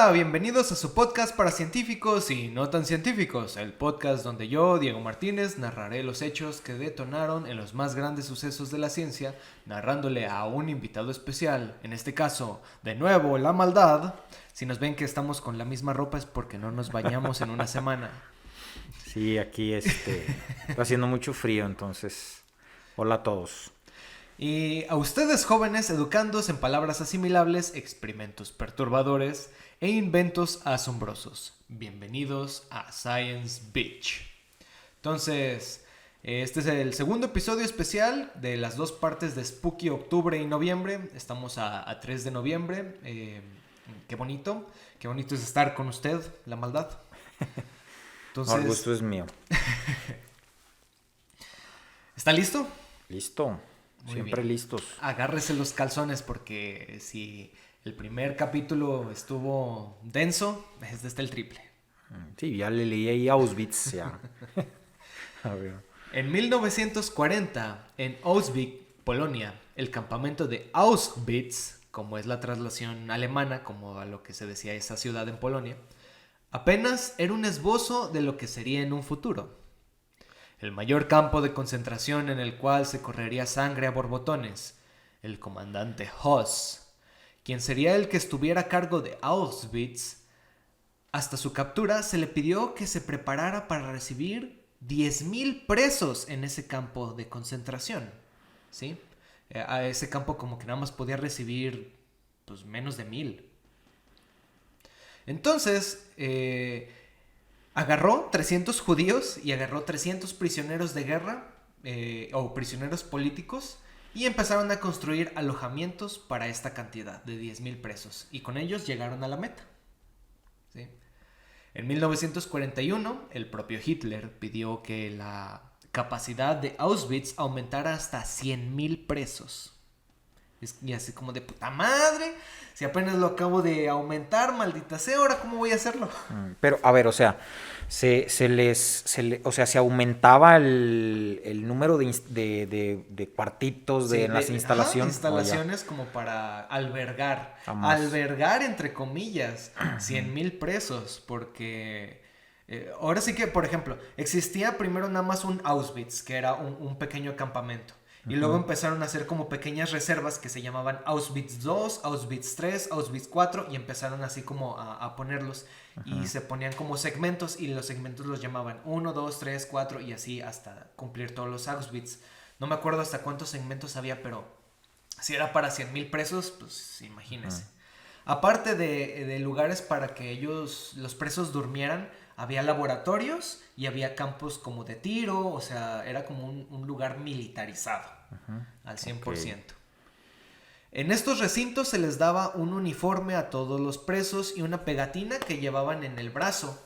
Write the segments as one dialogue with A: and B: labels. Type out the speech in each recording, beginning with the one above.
A: Hola, bienvenidos a su podcast para científicos y no tan científicos, el podcast donde yo, Diego Martínez, narraré los hechos que detonaron en los más grandes sucesos de la ciencia, narrándole a un invitado especial, en este caso, de nuevo, la maldad. Si nos ven que estamos con la misma ropa es porque no nos bañamos en una semana.
B: Sí, aquí está haciendo mucho frío, entonces, hola a todos.
A: Y a ustedes jóvenes educandos en palabras asimilables, experimentos perturbadores e inventos asombrosos. Bienvenidos a Science Beach. Entonces, este es el segundo episodio especial de las dos partes de Spooky Octubre y Noviembre. Estamos a 3 de noviembre. Qué bonito es estar con usted, la maldad.
B: Entonces, el gusto es mío.
A: ¿Está listo?
B: Listo.
A: Muy
B: Siempre
A: bien.
B: listos.
A: Agárrese los calzones porque si el primer capítulo estuvo denso, este está el triple.
B: Sí, ya le leí ahí Auschwitz, ya. A ver.
A: En 1940, en Auschwitz, Polonia, el campamento de Auschwitz, como es la traslación alemana, como a lo que se decía esa ciudad en Polonia, apenas era un esbozo de lo que sería en un futuro. El mayor campo de concentración en el cual se correría sangre a borbotones, el comandante Höss, quien sería el que estuviera a cargo de Auschwitz. Hasta su captura se le pidió que se preparara para recibir 10,000 presos en ese campo de concentración, ¿sí? A ese campo como que nada más podía recibir pues menos de 1,000. Entonces, agarró 300 judíos y agarró 300 prisioneros de guerra o prisioneros políticos y empezaron a construir alojamientos para esta cantidad de 10,000 presos. Y con ellos llegaron a la meta. ¿Sí? En 1941, el propio Hitler pidió que la capacidad de Auschwitz aumentara hasta 100,000 presos. Y así como de puta madre, si apenas lo acabo de aumentar, maldita sea, ahora cómo voy a hacerlo.
B: Pero, a ver, o sea, se aumentaba el número de cuartitos
A: Sí,
B: en las instalaciones.
A: Instalaciones como para albergar entre comillas, 100,000 presos, porque ahora sí que, por ejemplo, existía primero nada más un Auschwitz, que era un pequeño campamento. Y luego empezaron a hacer como pequeñas reservas que se llamaban Auschwitz 2, Auschwitz 3, Auschwitz 4 y empezaron así como a ponerlos. Y se ponían como segmentos y los segmentos los llamaban 1, 2, 3, 4 y así hasta cumplir todos los Auschwitz. No me acuerdo hasta cuántos segmentos había, pero si era para 100,000 presos, pues imagínense. Aparte de lugares para que ellos, los presos, durmieran, había laboratorios y había campos como de tiro, o sea, era como un lugar militarizado al 100%. Okay. En estos recintos se les daba un uniforme a todos los presos y una pegatina que llevaban en el brazo.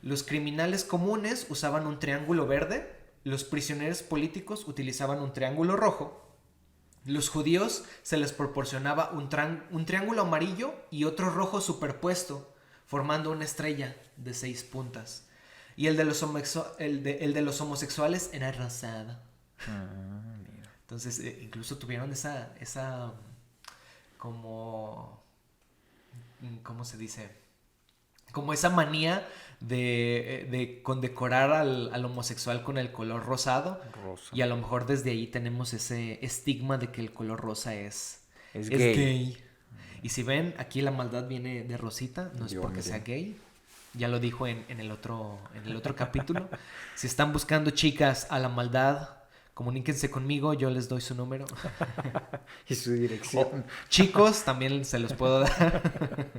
A: Los criminales comunes usaban un triángulo verde, los prisioneros políticos utilizaban un triángulo rojo. Los judíos se les proporcionaba un triángulo amarillo y otro rojo superpuesto, formando una estrella de 6 puntas. Y el de los homosexuales era rosado. Entonces, incluso tuvieron esa como, ¿cómo se dice? Como esa manía de condecorar al homosexual con el color rosado. Y a lo mejor desde ahí tenemos ese estigma de que el color rosa es gay. Y si ven, aquí la maldad viene de rosita, no es porque sea gay. Ya lo dijo en el otro capítulo. Si están buscando chicas a la maldad, comuníquense conmigo, yo les doy su número.
B: Y su dirección.
A: Chicos, también se los puedo dar.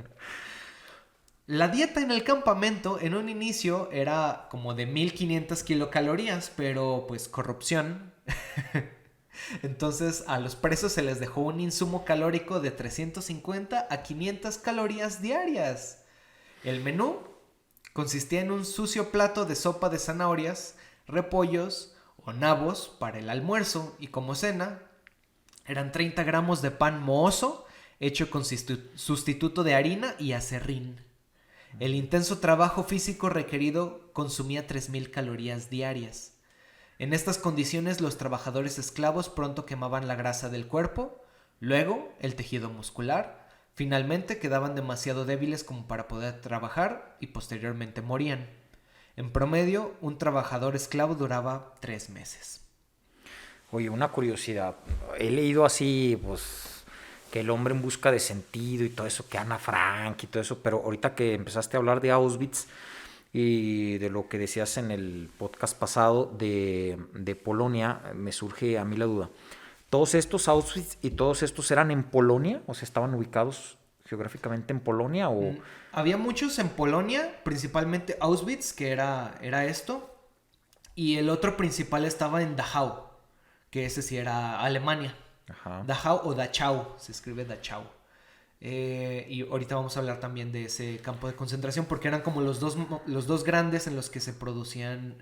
A: La dieta en el campamento en un inicio era como de 1,500 kilocalorías, pero pues corrupción. Entonces a los presos se les dejó un insumo calórico de 350 a 500 calorías diarias. El menú consistía en un sucio plato de sopa de zanahorias, repollos o nabos para el almuerzo y como cena eran 30 gramos de pan mohoso hecho con sustituto de harina y aserrín. El intenso trabajo físico requerido consumía 3,000 calorías diarias. En estas condiciones los trabajadores esclavos pronto quemaban la grasa del cuerpo, luego el tejido muscular, Finalmente quedaban demasiado débiles como para poder trabajar y posteriormente morían. En promedio, un trabajador esclavo duraba 3 meses.
B: Oye, una curiosidad. He leído así, pues, que el hombre en busca de sentido y todo eso, que Ana Frank y todo eso, pero ahorita que empezaste a hablar de Auschwitz y de lo que decías en el podcast pasado de Polonia, me surge a mí la duda. ¿Todos estos Auschwitz y todos estos eran en Polonia? ¿O sea, estaban ubicados geográficamente en Polonia? ¿O
A: Había muchos en Polonia, principalmente Auschwitz, que era esto, y el otro principal estaba en Dachau, que ese sí era Alemania.
B: Ajá.
A: Dachau o Dachau, se escribe Dachau. Y ahorita vamos a hablar también de ese campo de concentración porque eran como los dos grandes en los que se producían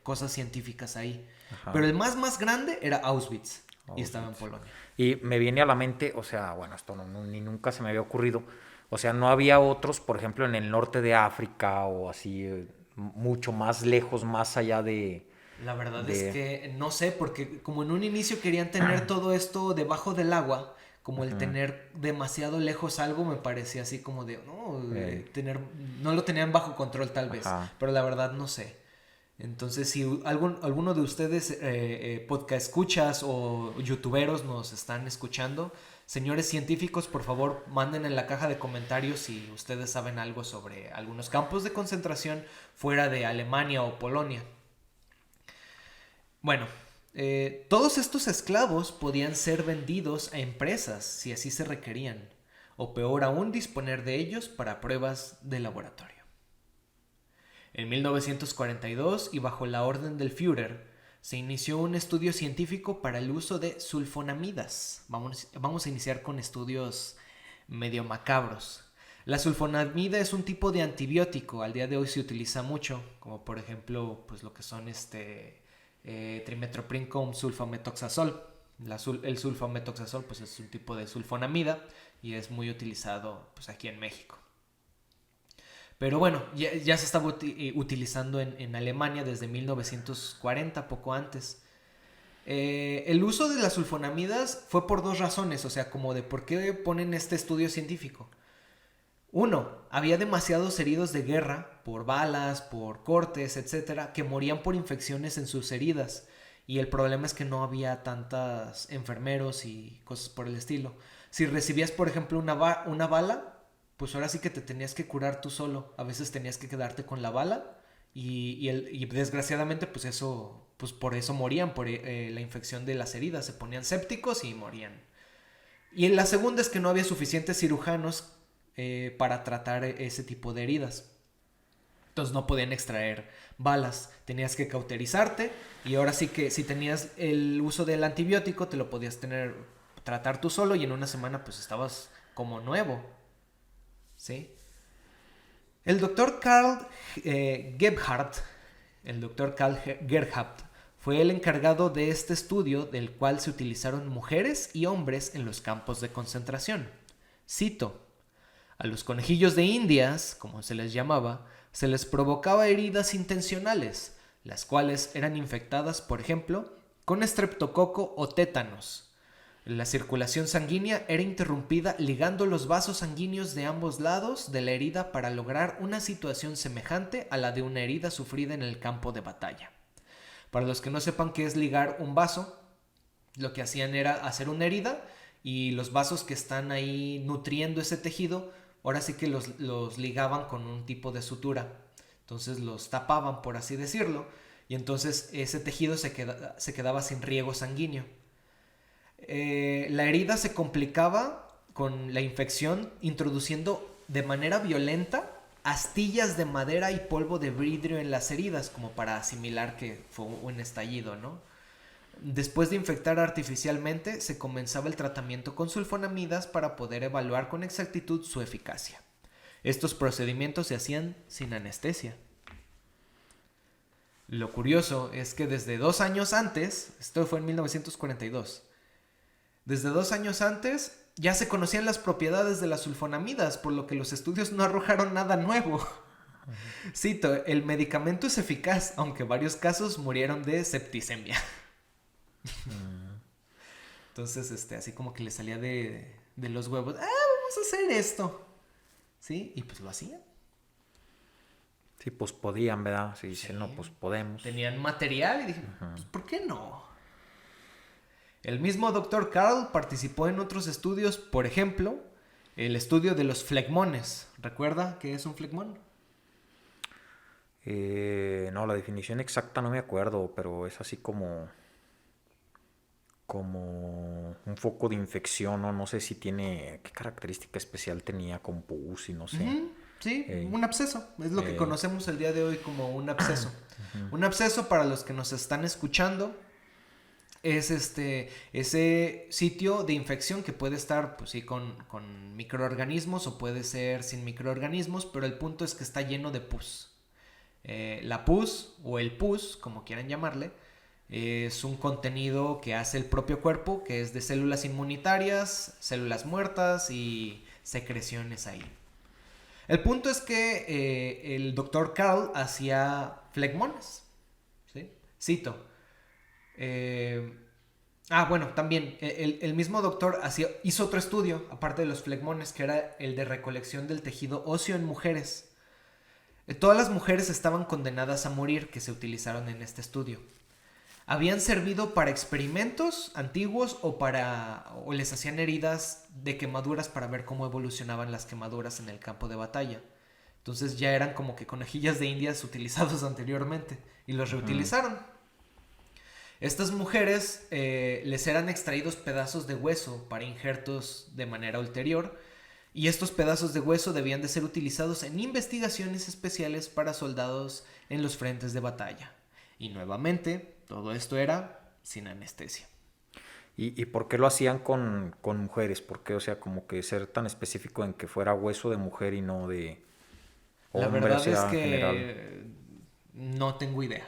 A: cosas científicas ahí.
B: Ajá.
A: Pero el más grande era Auschwitz y estaba en Polonia.
B: Y me viene a la mente, o sea, bueno, esto ni nunca se me había ocurrido. O sea, no había otros, por ejemplo, en el norte de África o así, mucho más lejos, más allá de...
A: La verdad es que no sé, porque como en un inicio querían tener todo esto debajo del agua, como el tener demasiado lejos algo me parecía así como de, no, no lo tenían bajo control tal vez, pero la verdad no sé. Entonces, si alguno de ustedes podcast escuchas o youtuberos nos están escuchando, señores científicos, por favor, manden en la caja de comentarios si ustedes saben algo sobre algunos campos de concentración fuera de Alemania o Polonia. Bueno, todos estos esclavos podían ser vendidos a empresas si así se requerían, o peor aún, disponer de ellos para pruebas de laboratorio. En 1942, y bajo la orden del Führer, se inició un estudio científico para el uso de sulfonamidas. Vamos a iniciar con estudios medio macabros. La sulfonamida es un tipo de antibiótico, al día de hoy se utiliza mucho, como por ejemplo, pues lo que son trimethoprim con sulfametoxazol. El sulfametoxazol pues es un tipo de sulfonamida y es muy utilizado pues aquí en México. Pero bueno, ya se estaba utilizando en Alemania desde 1940, poco antes. El uso de las sulfonamidas fue por 2 razones, o sea, como de por qué ponen este estudio científico. 1. Había demasiados heridos de guerra, por balas, por cortes, etcétera, que morían por infecciones en sus heridas. Y el problema es que no había tantos enfermeros y cosas por el estilo. Si recibías, por ejemplo, una bala, pues ahora sí que te tenías que curar tú solo. A veces tenías que quedarte con la bala y desgraciadamente pues eso, pues por eso morían, por la infección de las heridas. Se ponían sépticos y morían. Y la segunda es que no había suficientes cirujanos para tratar ese tipo de heridas. Entonces no podían extraer balas, tenías que cauterizarte y ahora sí que si tenías el uso del antibiótico te lo podías tratar tú solo y en una semana pues estabas como nuevo, ¿sí? El doctor Karl Gebhardt, fue el encargado de este estudio del cual se utilizaron mujeres y hombres en los campos de concentración. Cito: a los conejillos de Indias, como se les llamaba, se les provocaba heridas intencionales, las cuales eran infectadas, por ejemplo, con estreptococo o tétanos. La circulación sanguínea era interrumpida ligando los vasos sanguíneos de ambos lados de la herida para lograr una situación semejante a la de una herida sufrida en el campo de batalla. Para los que no sepan qué es ligar un vaso, lo que hacían era hacer una herida y los vasos que están ahí nutriendo ese tejido, ahora sí que los ligaban con un tipo de sutura. Entonces los tapaban, por así decirlo, y entonces ese tejido se quedaba sin riego sanguíneo. La herida se complicaba con la infección introduciendo de manera violenta astillas de madera y polvo de vidrio en las heridas, como para asimilar que fue un estallido, ¿no? Después de infectar artificialmente, se comenzaba el tratamiento con sulfonamidas para poder evaluar con exactitud su eficacia. Estos procedimientos se hacían sin anestesia. Lo curioso es que desde 2 años antes, esto fue en 1942, desde 2 años antes ya se conocían las propiedades de las sulfonamidas, por lo que los estudios no arrojaron nada nuevo. Cito: el medicamento es eficaz, aunque varios casos murieron de septicemia. Entonces, así como que le salía de los huevos. Vamos vamos a hacer esto. ¿Sí? Y pues lo hacían.
B: Sí, pues podían, ¿verdad? Sí, dicen, no, pues podemos.
A: Tenían material y dije, pues ¿por qué no? El mismo Dr. Carl participó en otros estudios, por ejemplo, el estudio de los flegmones. ¿Recuerda qué es un flegmón?
B: No, la definición exacta no me acuerdo, pero es así como un foco de infección, ¿no? No sé si tiene, qué característica especial tenía con pus y no sé.
A: Sí, un absceso. Es lo que conocemos el día de hoy como un absceso. Un absceso, para los que nos están escuchando, es ese sitio de infección que puede estar, pues sí, con microorganismos o puede ser sin microorganismos, pero el punto es que está lleno de pus. La pus o el pus, como quieran llamarle, es un contenido que hace el propio cuerpo, que es de células inmunitarias, células muertas y secreciones ahí. El punto es que el Dr. Carl hacía flegmones. ¿Sí? Cito. Bueno, también el mismo doctor hizo otro estudio, aparte de los flegmones, que era el de recolección del tejido óseo en mujeres. Todas las mujeres estaban condenadas a morir que se utilizaron en este estudio. Habían servido para experimentos antiguos o les hacían heridas de quemaduras para ver cómo evolucionaban las quemaduras en el campo de batalla. Entonces ya eran como que conejillas de indias utilizados anteriormente y los reutilizaron. Estas mujeres les eran extraídos pedazos de hueso para injertos de manera ulterior, y estos pedazos de hueso debían de ser utilizados en investigaciones especiales para soldados en los frentes de batalla. Y nuevamente, todo esto era sin anestesia.
B: ¿Y por qué lo hacían con mujeres? ¿Por qué? O sea, como que ser tan específico en que fuera hueso de mujer y no de hombre,
A: La verdad
B: o sea,
A: es que
B: general.
A: no tengo idea.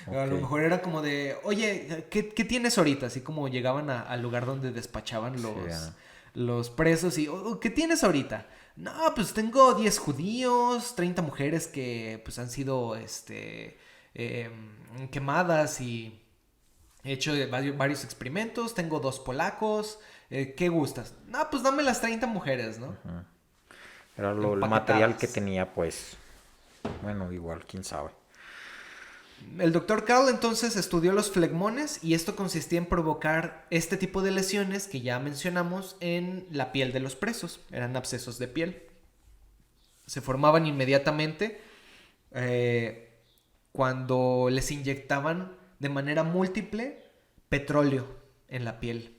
B: Okay.
A: A lo mejor era como de, oye, ¿qué tienes ahorita? Así como llegaban al lugar donde despachaban los presos y, ¿qué tienes ahorita? No, pues tengo 10 judíos, 30 mujeres que pues han sido quemadas y he hecho varios experimentos, tengo 2 polacos, ¿qué gustas? No, pues dame las 30 mujeres, ¿no?
B: Uh-huh. Era el material que tenía, pues, bueno, igual, quién sabe.
A: El Dr. Carl entonces estudió los flegmones y esto consistía en provocar este tipo de lesiones que ya mencionamos en la piel de los presos. Eran abscesos de piel. Se formaban inmediatamente cuando les inyectaban de manera múltiple petróleo en la piel.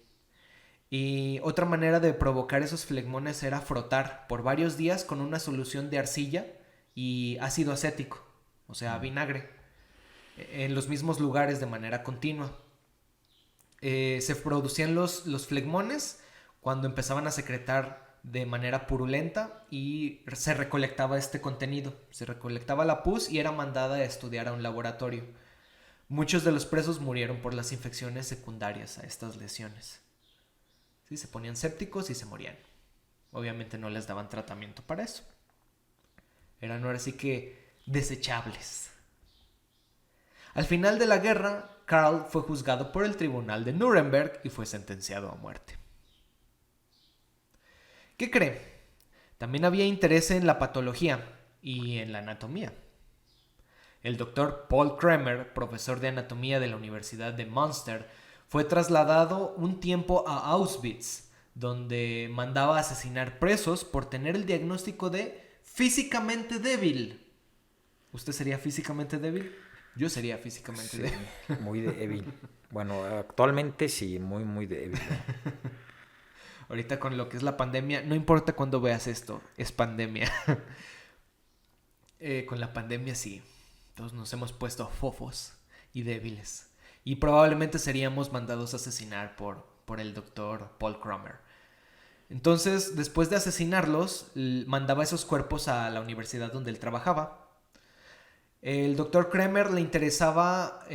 A: Y otra manera de provocar esos flegmones era frotar por varios días con una solución de arcilla y ácido acético, o sea, vinagre, en los mismos lugares de manera continua. Se producían los flegmones cuando empezaban a secretar de manera purulenta y se recolectaba este contenido. Se recolectaba la pus y era mandada a estudiar a un laboratorio. Muchos de los presos murieron por las infecciones secundarias a estas lesiones. ¿Sí? Se ponían sépticos y se morían. Obviamente no les daban tratamiento para eso. Eran ahora sí que desechables. Al final de la guerra, Carl fue juzgado por el tribunal de Nuremberg y fue sentenciado a muerte. ¿Qué cree? También había interés en la patología y en la anatomía. El doctor Paul Kremer, profesor de anatomía de la Universidad de Münster, fue trasladado un tiempo a Auschwitz, donde mandaba asesinar presos por tener el diagnóstico de físicamente débil. ¿Usted sería físicamente débil? Yo sería físicamente débil.
B: Muy débil. Bueno, actualmente sí, muy, muy débil.
A: Ahorita con lo que es la pandemia, no importa cuándo veas esto, es pandemia. Con la pandemia sí, todos nos hemos puesto fofos y débiles. Y probablemente seríamos mandados a asesinar por el doctor Paul Kremer. Entonces, después de asesinarlos, mandaba esos cuerpos a la universidad donde él trabajaba. El doctor Kremer le interesaba,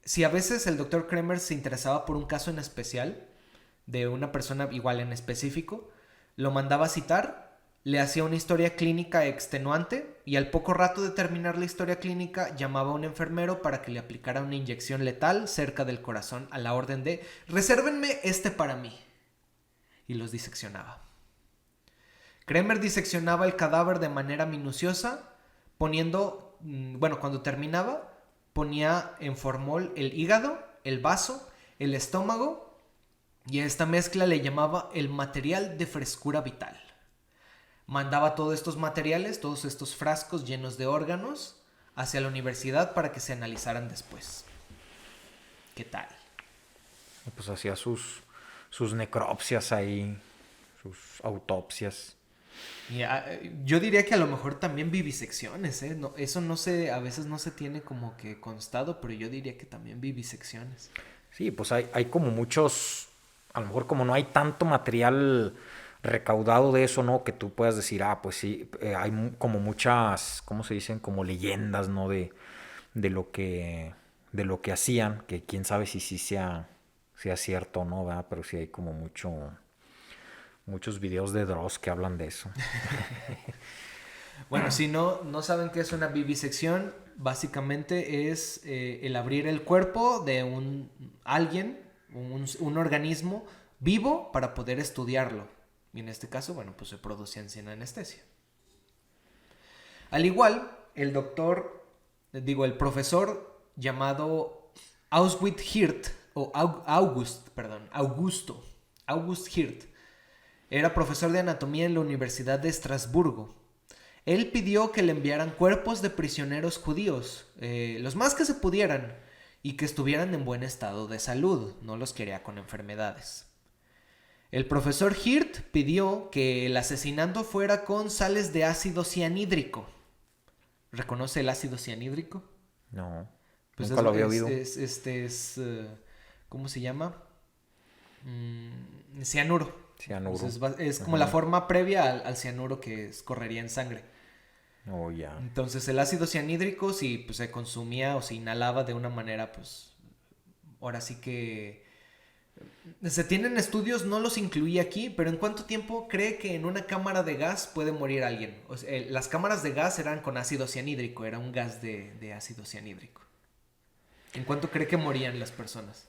A: si a veces el doctor Kremer se interesaba por un caso en especial, de una persona igual en específico, lo mandaba a citar, le hacía una historia clínica extenuante y al poco rato de terminar la historia clínica llamaba a un enfermero para que le aplicara una inyección letal cerca del corazón a la orden de «resérvenme este para mí» y los diseccionaba. Kremer diseccionaba el cadáver de manera minuciosa, cuando terminaba, ponía en formol el hígado, el vaso, el estómago, y a esta mezcla le llamaba el material de frescura vital. Mandaba todos estos materiales, todos estos frascos llenos de órganos, hacia la universidad para que se analizaran después. ¿Qué tal?
B: Pues hacía sus necropsias ahí, sus autopsias.
A: Yo diría que a lo mejor también vivisecciones, ¿eh? No, eso no sé, a veces no se tiene como que constado, pero yo diría que también vivisecciones.
B: Sí, pues hay como muchos, a lo mejor como no hay tanto material recaudado de eso, ¿no? Que tú puedas decir, pues sí, hay como muchas, ¿cómo se dicen? Como leyendas, ¿no? De lo que hacían, que quién sabe si sí sea cierto o no, ¿verdad? Pero sí hay como muchos videos de Dross que hablan de eso.
A: Bueno, si no saben qué es una vivisección, básicamente es el abrir el cuerpo de un organismo vivo para poder estudiarlo. Y en este caso, pues se producían sin anestesia. Al igual, el profesor llamado August Hirt, era profesor de anatomía en la Universidad de Estrasburgo. Él pidió que le enviaran cuerpos de prisioneros judíos, los más que se pudieran, y que estuvieran en buen estado de salud, no los quería con enfermedades. El profesor Hirt pidió que el asesinando fuera con sales de ácido cianhídrico. ¿Reconoce el ácido cianhídrico?
B: No, nunca lo había oído.
A: ¿Cómo se llama? Cianuro. Entonces, es como la forma previa al cianuro que correría en sangre.
B: Oh, ya.
A: Entonces el ácido cianhídrico, si se consumía o se inhalaba de una manera, ahora sí que se tienen estudios, no los incluí aquí, pero ¿en cuánto tiempo cree que en una cámara de gas puede morir alguien? O sea, las cámaras de gas eran con ácido cianhídrico, era un gas de ácido cianhídrico. ¿En cuánto cree que morían las personas?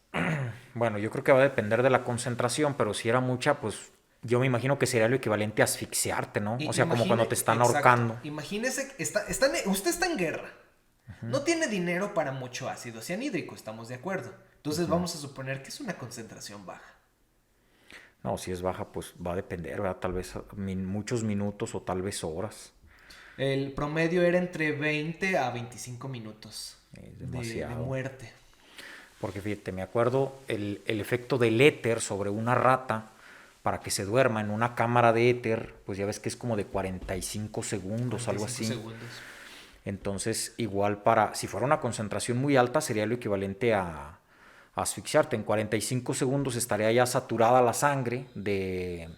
B: Bueno, yo creo que va a depender de la concentración, pero si era mucha, pues yo me imagino que sería lo equivalente a asfixiarte, ¿no? O sea, como cuando te están ahorcando.
A: Imagínese, usted está en guerra. No tiene dinero para mucho ácido cianhídrico, estamos de acuerdo. Entonces vamos a suponer que es una concentración baja.
B: No, si es baja, pues va a depender, ¿verdad? Tal vez muchos minutos o tal vez horas.
A: El promedio era entre 20 a 25 minutos de muerte.
B: Porque fíjate, me acuerdo el efecto del éter sobre una rata para que se duerma en una cámara de éter, pues ya ves que es como de 45 segundos, 45 algo así.
A: Segundos.
B: Entonces, igual si fuera una concentración muy alta, sería lo equivalente a asfixiarte. En 45 segundos estaría ya saturada la sangre de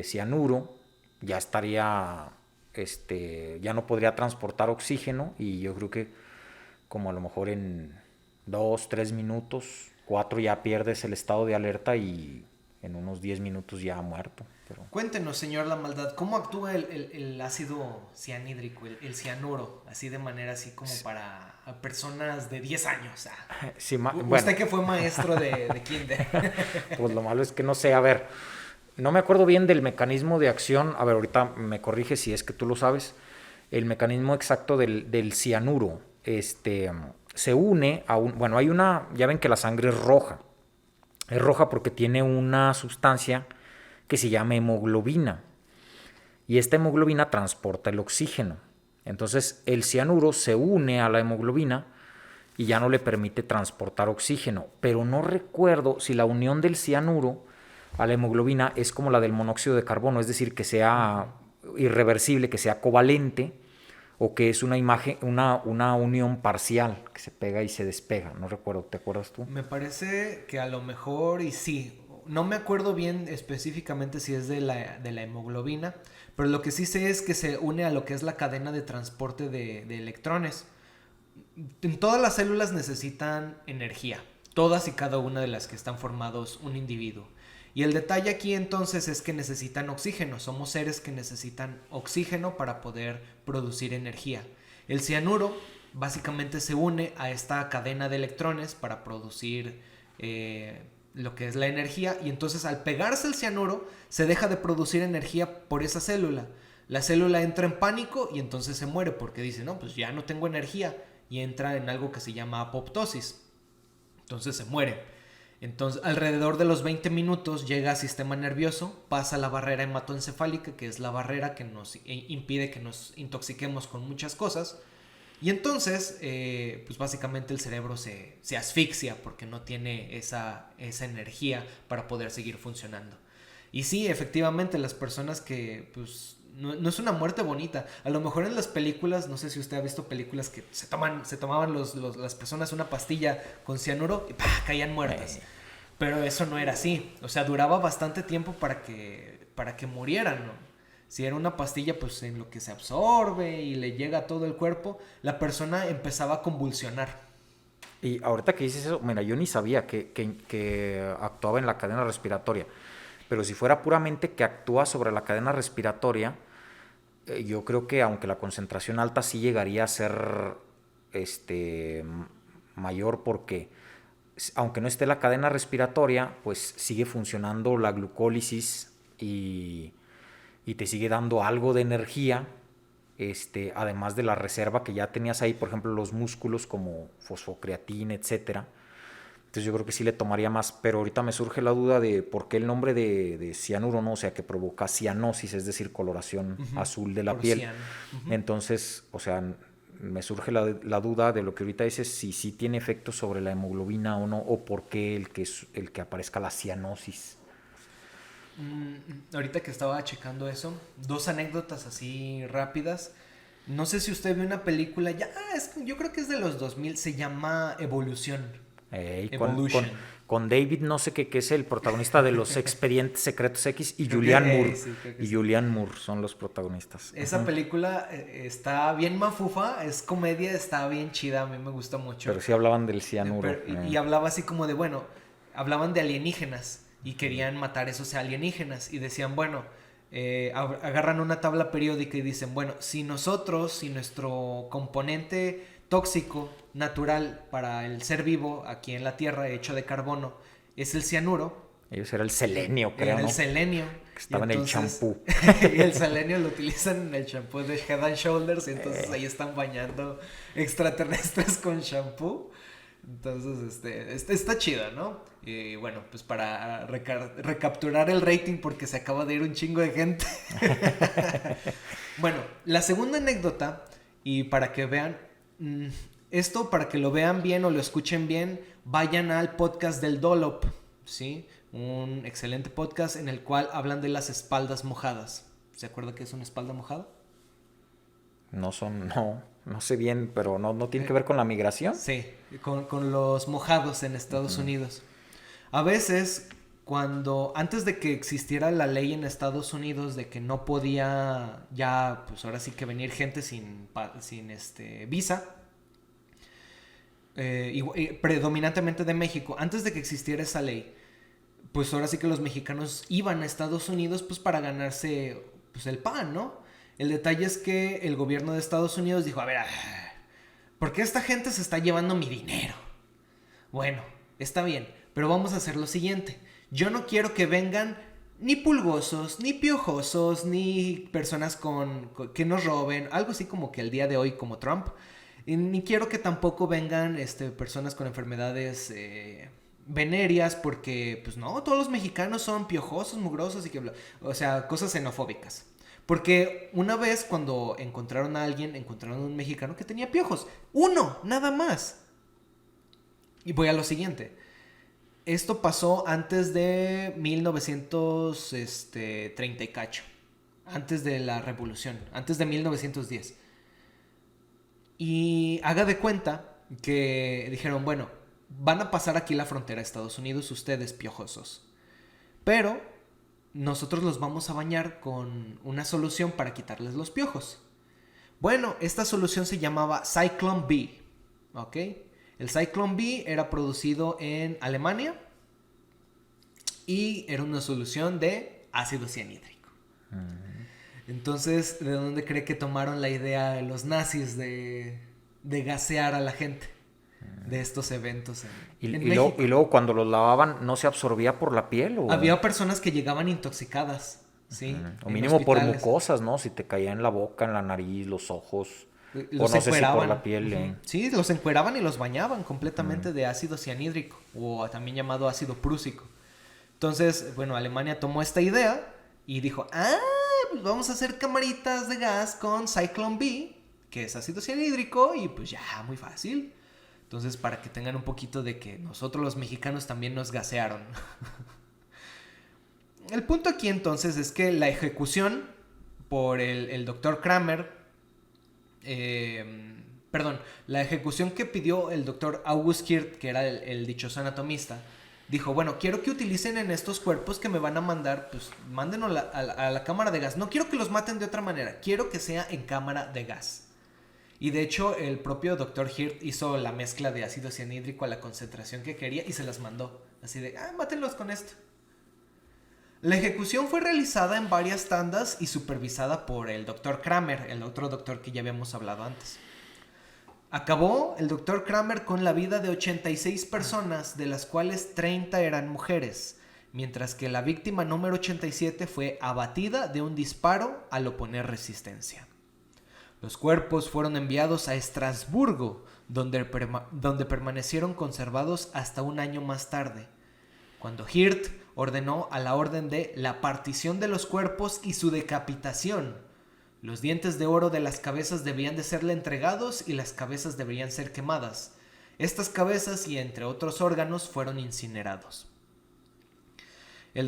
B: cianuro, ya estaría, ya no podría transportar oxígeno y yo creo que como a lo mejor en 2, 3 minutos, 4 ya pierdes el estado de alerta y en unos 10 minutos ya ha muerto. Pero...
A: Cuéntenos, señor La Maldad, ¿cómo actúa el ácido cianhídrico, el cianuro, así de manera así como para personas de 10 años?
B: Sí,
A: usted que fue maestro de kinder.
B: Pues lo malo es que no sé, a ver, no me acuerdo bien del mecanismo de acción, a ver, ahorita me corrige si es que tú lo sabes, el mecanismo exacto del cianuro, se une a hay ya ven que la sangre es roja porque tiene una sustancia que se llama hemoglobina y esta hemoglobina transporta el oxígeno. Entonces el cianuro se une a la hemoglobina y ya no le permite transportar oxígeno, pero no recuerdo si la unión del cianuro a la hemoglobina es como la del monóxido de carbono, es decir, que sea irreversible, que sea covalente, o que es una unión parcial, que se pega y se despega. No recuerdo, ¿te acuerdas tú?
A: Me parece que a lo mejor, y sí, no me acuerdo bien específicamente si es de la hemoglobina, pero lo que sí sé es que se une a lo que es la cadena de transporte de electrones. En todas las células necesitan energía, todas y cada una de las que están formados un individuo. Y el detalle aquí entonces es que necesitan oxígeno, somos seres que necesitan oxígeno para poder producir energía. El cianuro básicamente se une a esta cadena de electrones para producir lo que es la energía, y entonces al pegarse el cianuro se deja de producir energía por esa célula. La célula entra en pánico y entonces se muere porque dice, no, pues ya no tengo energía, y entra en algo que se llama apoptosis. Entonces se muere. Entonces, alrededor de los 20 minutos llega al sistema nervioso, pasa la barrera hematoencefálica, que es la barrera que nos impide que nos intoxiquemos con muchas cosas. Y entonces, pues básicamente el cerebro se asfixia porque no tiene esa energía para poder seguir funcionando. Y sí, efectivamente, las personas que, pues, no es una muerte bonita. A lo mejor en las películas, no sé si usted ha visto películas que se tomaban las personas una pastilla con cianuro y ¡pah!, caían muertas. Pero eso no era así. O sea, duraba bastante tiempo para que murieran, ¿no? Si era una pastilla, pues en lo que se absorbe y le llega a todo el cuerpo, la persona empezaba a convulsionar.
B: Y ahorita que dices eso, mira, yo ni sabía que actuaba en la cadena respiratoria. Pero si fuera puramente que actúa sobre la cadena respiratoria, yo creo que aunque la concentración alta sí llegaría a ser mayor, porque aunque no esté la cadena respiratoria, pues sigue funcionando la glucólisis y te sigue dando algo de energía, además de la reserva que ya tenías ahí, por ejemplo, los músculos como fosfocreatina, etcétera. Entonces yo creo que sí le tomaría más, pero ahorita me surge la duda de por qué el nombre de cianuro, ¿no? O sea, que provoca cianosis, es decir, coloración azul de la piel. Entonces, o sea, me surge la duda de lo que ahorita dices, si sí tiene efecto sobre la hemoglobina o no, o por qué el que aparezca la cianosis.
A: Ahorita que estaba checando eso, 2 anécdotas así rápidas. No sé si usted vio una película, yo creo que es de los 2000, se llama Evolución.
B: Con David, no sé qué es el protagonista de los Expedientes Secretos X, y Julianne Moore.
A: Sí,
B: y Julianne Moore son los protagonistas.
A: Esa película está bien mafufa, es comedia, está bien chida, a mí me gusta mucho.
B: Pero sí hablaban del cianuro.
A: Y hablaba así como de, bueno, hablaban de alienígenas y querían matar esos alienígenas y decían, bueno, agarran una tabla periódica y dicen, bueno, si nuestro componente tóxico natural para el ser vivo aquí en la Tierra, hecho de carbono, es el cianuro.
B: Ellos era el selenio, creo,
A: era
B: ¿no?
A: el selenio.
B: Que estaba en el champú.
A: Y el selenio lo utilizan en el champú de Head and Shoulders, y entonces ahí están bañando extraterrestres con champú. Entonces, está chida, ¿no? Y bueno, pues para recapturar el rating, porque se acaba de ir un chingo de gente. Bueno, la segunda anécdota, y para que vean, esto para que lo vean bien o lo escuchen bien, vayan al podcast del Dollop, ¿sí? Un excelente podcast en el cual hablan de las espaldas mojadas. ¿Se acuerda qué es una espalda mojada?
B: No sé bien, pero no tiene que ver con la migración.
A: Sí, con los mojados en Estados Unidos. A veces, antes de que existiera la ley en Estados Unidos de que no podía ya, pues ahora sí que venir gente sin visa, predominantemente de México, antes de que existiera esa ley, pues ahora sí que los mexicanos iban a Estados Unidos pues para ganarse pues el pan, ¿no? El detalle es que el gobierno de Estados Unidos dijo, a ver, ¿por qué esta gente se está llevando mi dinero? Bueno, está bien, pero vamos a hacer lo siguiente. Yo no quiero que vengan ni pulgosos, ni piojosos, ni personas que nos roben, algo así como que el día de hoy como Trump. Y ni quiero que tampoco vengan personas con enfermedades venéreas, porque pues no, todos los mexicanos son piojosos, mugrosos y o sea, cosas xenofóbicas. Porque una vez cuando encontraron a un mexicano que tenía piojos. Uno, nada más. Y voy a lo siguiente. Esto pasó antes de 1930 y cacho. Antes de la revolución. Antes de 1910. Y haga de cuenta que dijeron, bueno, van a pasar aquí la frontera a Estados Unidos ustedes piojosos. Pero nosotros los vamos a bañar con una solución para quitarles los piojos. Bueno, esta solución se llamaba Zyklon B. ¿Ok? El Zyklon B era producido en Alemania y era una solución de ácido cianhídrico. Entonces, ¿de dónde cree que tomaron la idea de los nazis de gasear a la gente? de estos eventos
B: Y,
A: en
B: y,
A: México.
B: luego, y luego cuando los lavaban, ¿no se absorbía por la piel?
A: Había personas que llegaban intoxicadas, ¿sí?
B: O
A: En
B: mínimo por
A: hospitales.
B: mucosas, ¿no? Si te caía en la boca, en la nariz, los ojos. O
A: Los
B: no sé si por la
A: encueraban.
B: piel.
A: Ujú. Sí, los encueraban y los bañaban completamente de ácido cianhídrico, o también llamado ácido prúsico. Entonces, bueno, Alemania tomó esta idea y dijo, pues vamos a hacer camaritas de gas con Zyklon B, que es ácido cianhídrico, y pues ya, muy fácil. Entonces, para que tengan un poquito de que nosotros los mexicanos también nos gasearon. El punto aquí entonces es que la ejecución por el doctor Kramer, la ejecución que pidió el doctor August Hirt, que era el dichoso anatomista, dijo, bueno, quiero que utilicen en estos cuerpos que me van a mandar, pues mándenlos a la cámara de gas. No quiero que los maten de otra manera, quiero que sea en cámara de gas. Y de hecho el propio doctor Hirt hizo la mezcla de ácido cianhídrico a la concentración que quería y se las mandó. Así de, mátenlos con esto. La ejecución fue realizada en varias tandas y supervisada por el doctor Kramer, el otro doctor que ya habíamos hablado antes. Acabó el doctor Kramer con la vida de 86 personas, de las cuales 30 eran mujeres, mientras que la víctima número 87 fue abatida de un disparo al oponer resistencia. Los cuerpos fueron enviados a Estrasburgo, donde permanecieron conservados hasta un año más tarde, cuando Hirt ordenó a la orden de la partición de los cuerpos y su decapitación. Los dientes de oro de las cabezas debían de serle entregados y las cabezas deberían ser quemadas. Estas cabezas y entre otros órganos fueron incinerados. El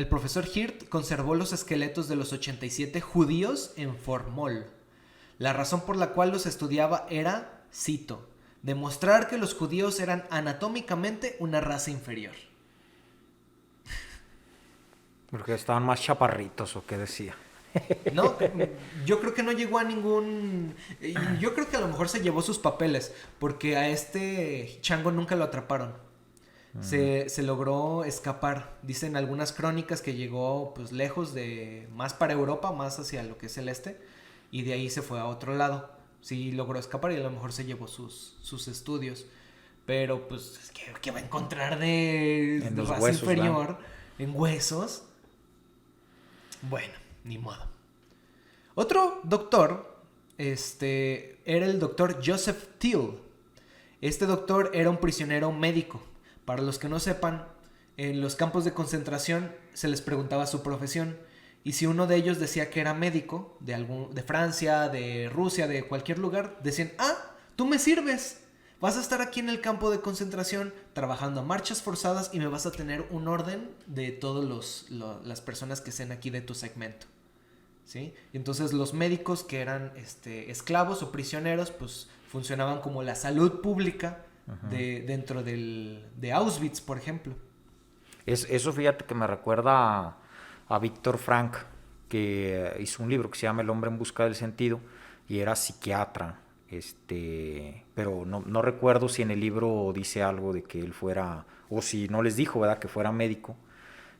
A: profesor Hirt conservó los esqueletos de los 87 judíos en formol. La razón por la cual los estudiaba era, cito, demostrar que los judíos eran anatómicamente una raza inferior.
B: Porque estaban más chaparritos, ¿o qué decía?
A: No, yo creo que no llegó a ningún... Yo creo que a lo mejor se llevó sus papeles, porque a este chango nunca lo atraparon. Se logró escapar. Dicen algunas crónicas que llegó pues lejos de... más para Europa, más hacia lo que es el este, y de ahí se fue a otro lado. Sí logró escapar y a lo mejor se llevó sus estudios. Pero pues, ¿qué va a encontrar de raza
B: huesos,
A: inferior?
B: ¿verdad?
A: En huesos. Bueno, ni modo. Otro doctor, era el doctor Joseph Thiel. Este doctor era un prisionero médico. Para los que no sepan, en los campos de concentración se les preguntaba su profesión. Y si uno de ellos decía que era médico, de Francia, de Rusia, de cualquier lugar, decían, tú me sirves. Vas a estar aquí en el campo de concentración trabajando a marchas forzadas y me vas a tener un orden de todas las personas que estén aquí de tu segmento. ¿Sí? Y entonces los médicos que eran esclavos o prisioneros pues funcionaban como la salud pública dentro de Auschwitz, por ejemplo.
B: Eso fíjate que me recuerda a Víctor Frank, que hizo un libro que se llama El hombre en busca del sentido y era psiquiatra. Pero no recuerdo si en el libro dice algo de que él fuera, o si no les dijo, ¿verdad?, que fuera médico,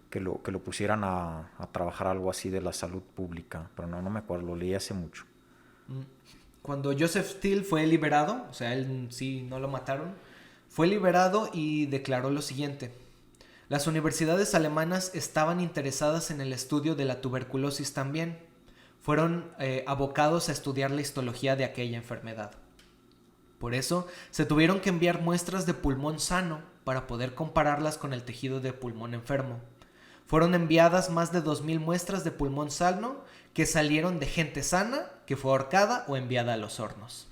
B: que lo pusieran a trabajar algo así de la salud pública, pero no me acuerdo, lo leí hace mucho.
A: Cuando Joseph Thiel fue liberado, o sea, él sí no lo mataron, fue liberado y declaró lo siguiente: las universidades alemanas estaban interesadas en el estudio de la tuberculosis también. Fueron abocados a estudiar la histología de aquella enfermedad. Por eso, se tuvieron que enviar muestras de pulmón sano para poder compararlas con el tejido de pulmón enfermo. Fueron enviadas más de 2,000 muestras de pulmón sano que salieron de gente sana que fue ahorcada o enviada a los hornos.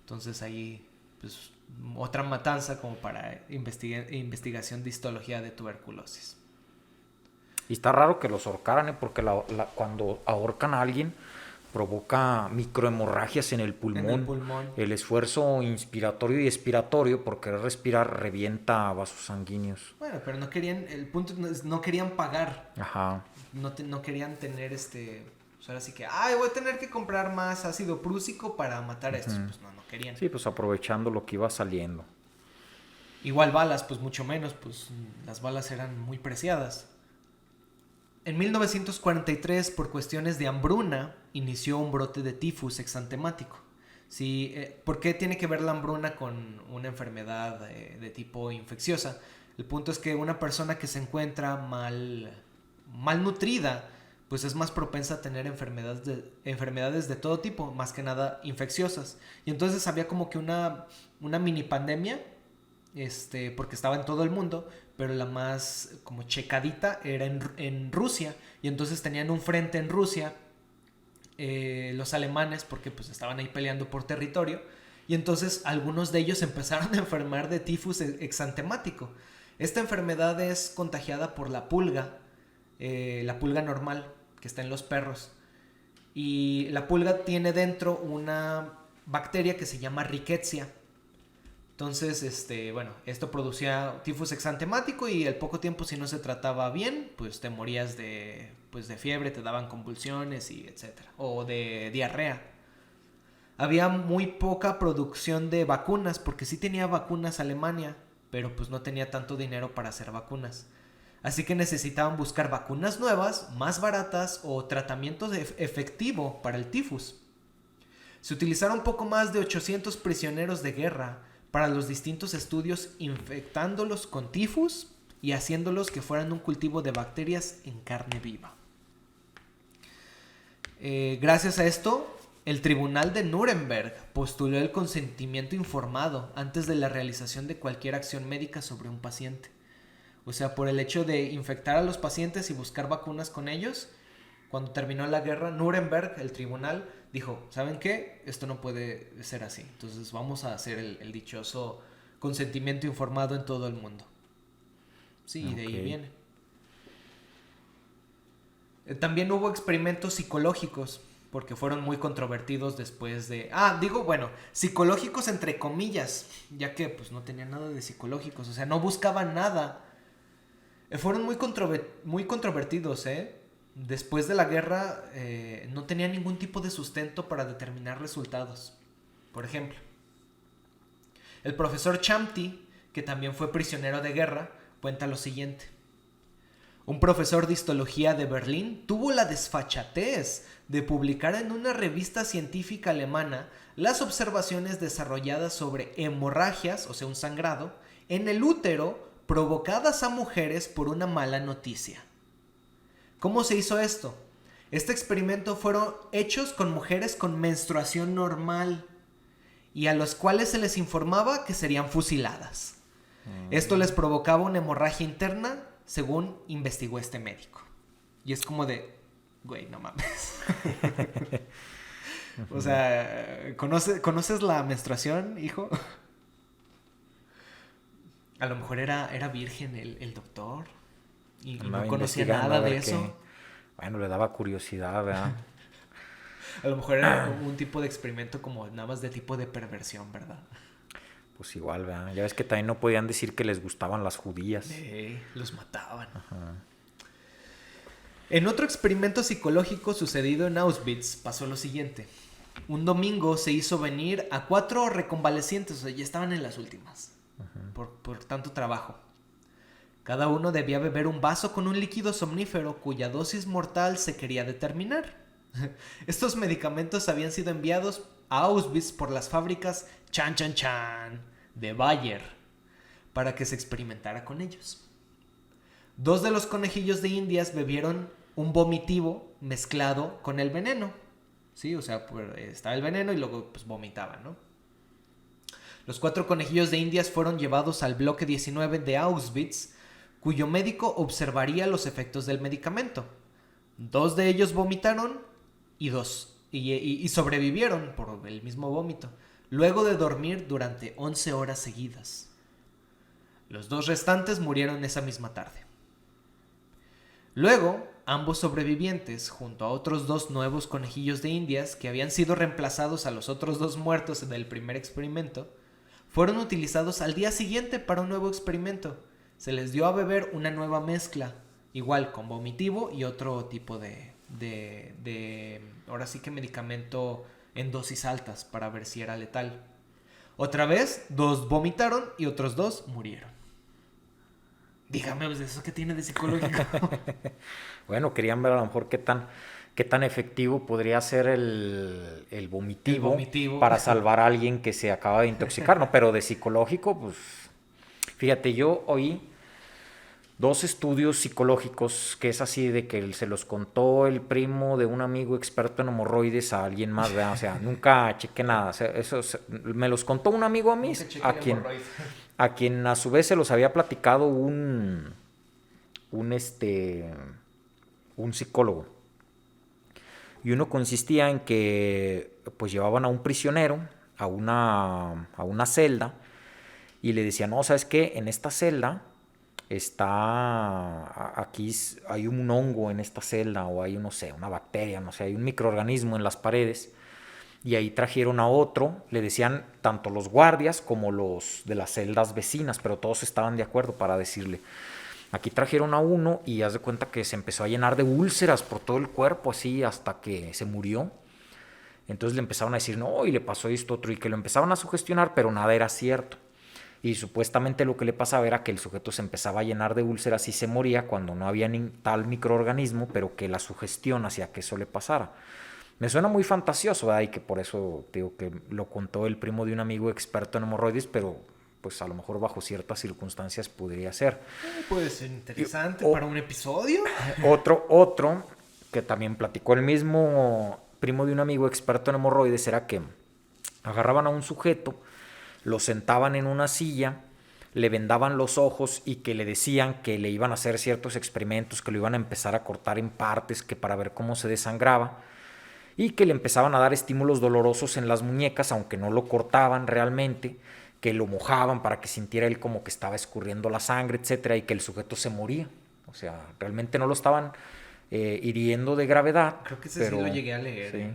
A: Entonces ahí, pues, otra matanza como para investigación de histología de tuberculosis.
B: Y está raro que los ahorcaran, porque cuando ahorcan a alguien provoca microhemorragias en el pulmón. El esfuerzo inspiratorio y expiratorio por querer respirar revienta vasos sanguíneos.
A: Bueno, pero no querían, el punto es, no querían pagar.
B: Ajá.
A: No querían tener pues ahora sí que, voy a tener que comprar más ácido prúsico para matar a estos. Pues no querían.
B: Sí, pues aprovechando lo que iba saliendo.
A: Igual balas, pues mucho menos, pues las balas eran muy preciadas. En 1943, por cuestiones de hambruna, inició un brote de tifus exantemático. Sí, ¿por qué tiene que ver la hambruna con una enfermedad de tipo infecciosa? El punto es que una persona que se encuentra malnutrida, pues es más propensa a tener enfermedades de todo tipo, más que nada infecciosas. Y entonces había como que una mini pandemia, porque estaba en todo el mundo, pero la más como checadita era en Rusia. Y entonces tenían un frente en Rusia, los alemanes, porque pues estaban ahí peleando por territorio. Y entonces algunos de ellos empezaron a enfermar de tifus exantemático. Esta enfermedad es contagiada por la pulga normal que está en los perros. Y la pulga tiene dentro una bacteria que se llama Rickettsia. Entonces, esto producía tifus exantemático y al poco tiempo, si no se trataba bien, pues te morías de fiebre, te daban convulsiones y etcétera, o de diarrea. Había muy poca producción de vacunas, porque sí tenía vacunas Alemania, pero pues no tenía tanto dinero para hacer vacunas. Así que necesitaban buscar vacunas nuevas, más baratas o tratamientos efectivo para el tifus. Se utilizaron poco más de 800 prisioneros de guerra para los distintos estudios, infectándolos con tifus y haciéndolos que fueran un cultivo de bacterias en carne viva. Gracias a esto, el Tribunal de Nuremberg postuló el consentimiento informado antes de la realización de cualquier acción médica sobre un paciente. O sea, por el hecho de infectar a los pacientes y buscar vacunas con ellos, cuando terminó la guerra, Nuremberg, el tribunal, dijo, ¿saben qué? Esto no puede ser así. Entonces vamos a hacer el dichoso consentimiento informado en todo el mundo. Sí, y de ahí viene. También hubo experimentos psicológicos, porque fueron muy controvertidos después de... psicológicos entre comillas, ya que pues no tenían nada de psicológicos, o sea, no buscaban nada. Fueron muy controvertidos, Después de la guerra no tenía ningún tipo de sustento para determinar resultados. Por ejemplo, el profesor Chamty, que también fue prisionero de guerra, cuenta lo siguiente. Un profesor de histología de Berlín tuvo la desfachatez de publicar en una revista científica alemana las observaciones desarrolladas sobre hemorragias, o sea, un sangrado, en el útero provocadas a mujeres por una mala noticia. ¿Cómo se hizo esto? Este experimento fueron hechos con mujeres con menstruación normal y a los cuales se les informaba que serían fusiladas. Esto les provocaba una hemorragia interna, según investigó este médico. Y es como de, güey, no mames. O sea, ¿conoces la menstruación, hijo? A lo mejor era virgen el doctor y no conocía nada de eso.
B: Bueno, le daba curiosidad, ¿verdad?
A: A lo mejor era un tipo de experimento como nada más de tipo de perversión, ¿verdad?
B: Pues igual, ¿verdad? Ya ves que también no podían decir que les gustaban las judías.
A: Los mataban.
B: Ajá.
A: En otro experimento psicológico sucedido en Auschwitz pasó lo siguiente. Un domingo se hizo venir a 4 reconvalecientes, o sea, ya estaban en las últimas, por tanto trabajo. Cada uno debía beber un vaso con un líquido somnífero cuya dosis mortal se quería determinar. Estos medicamentos habían sido enviados a Auschwitz por las fábricas Chan Chan Chan de Bayer para que se experimentara con ellos. 2 de los conejillos de Indias bebieron un vomitivo mezclado con el veneno. Sí, o sea, pues, estaba el veneno y luego pues vomitaban, ¿no? Los 4 conejillos de Indias fueron llevados al bloque 19 de Auschwitz, cuyo médico observaría los efectos del medicamento. 2 de ellos vomitaron y sobrevivieron por el mismo vómito, luego de dormir durante 11 horas seguidas. Los 2 restantes murieron esa misma tarde. Luego, ambos sobrevivientes, junto a otros 2 nuevos conejillos de Indias que habían sido reemplazados a los otros 2 muertos en el primer experimento, fueron utilizados al día siguiente para un nuevo experimento. Se les dio a beber una nueva mezcla, igual con vomitivo y otro tipo de ahora sí que medicamento en dosis altas para ver si era letal. Otra vez, 2 vomitaron y otros 2 murieron. Dígame, pues, ¿eso qué tiene de psicológico?
B: Bueno, querían ver a lo mejor qué tan qué tan efectivo podría ser el vomitivo,
A: vomitivo
B: para salvar a alguien que se acaba de intoxicar, ¿no? Pero de psicológico, pues, fíjate, yo oí 2 estudios psicológicos que es así de que se los contó el primo de un amigo experto en hemorroides a alguien más, ¿verdad? O sea, nunca chequé nada. O sea, me los contó un amigo a mí, a quien a su vez se los había platicado un psicólogo. Y uno consistía en que pues llevaban a un prisionero a una celda y le decían, no, ¿sabes qué? En esta celda aquí hay un hongo en esta celda, o hay, no sé, una bacteria, no sé, hay un microorganismo en las paredes, y ahí trajeron a otro, le decían tanto los guardias como los de las celdas vecinas, pero todos estaban de acuerdo para decirle, aquí trajeron a uno y haz de cuenta que se empezó a llenar de úlceras por todo el cuerpo, así hasta que se murió. Entonces le empezaron a decir, no, y le pasó esto, otro, y que lo empezaban a sugestionar, pero nada era cierto. Y supuestamente lo que le pasaba era que el sujeto se empezaba a llenar de úlceras y se moría cuando no había ni tal microorganismo, pero que la sugestión hacía que eso le pasara. Me suena muy fantasioso, ¿verdad? Y que por eso digo que lo contó el primo de un amigo experto en hemorroides, pero pues a lo mejor bajo ciertas circunstancias podría ser.
A: Puede ser interesante para un episodio.
B: Otro que también platicó el mismo primo de un amigo experto en hemorroides era que agarraban a un sujeto, lo sentaban en una silla, le vendaban los ojos y que le decían que le iban a hacer ciertos experimentos, que lo iban a empezar a cortar en partes, que para ver cómo se desangraba, y que le empezaban a dar estímulos dolorosos en las muñecas, aunque no lo cortaban realmente, que lo mojaban para que sintiera él como que estaba escurriendo la sangre, etcétera, y que el sujeto se moría. O sea, realmente no lo estaban hiriendo de gravedad.
A: Creo que ese sí lo llegué a leer.
B: Sí,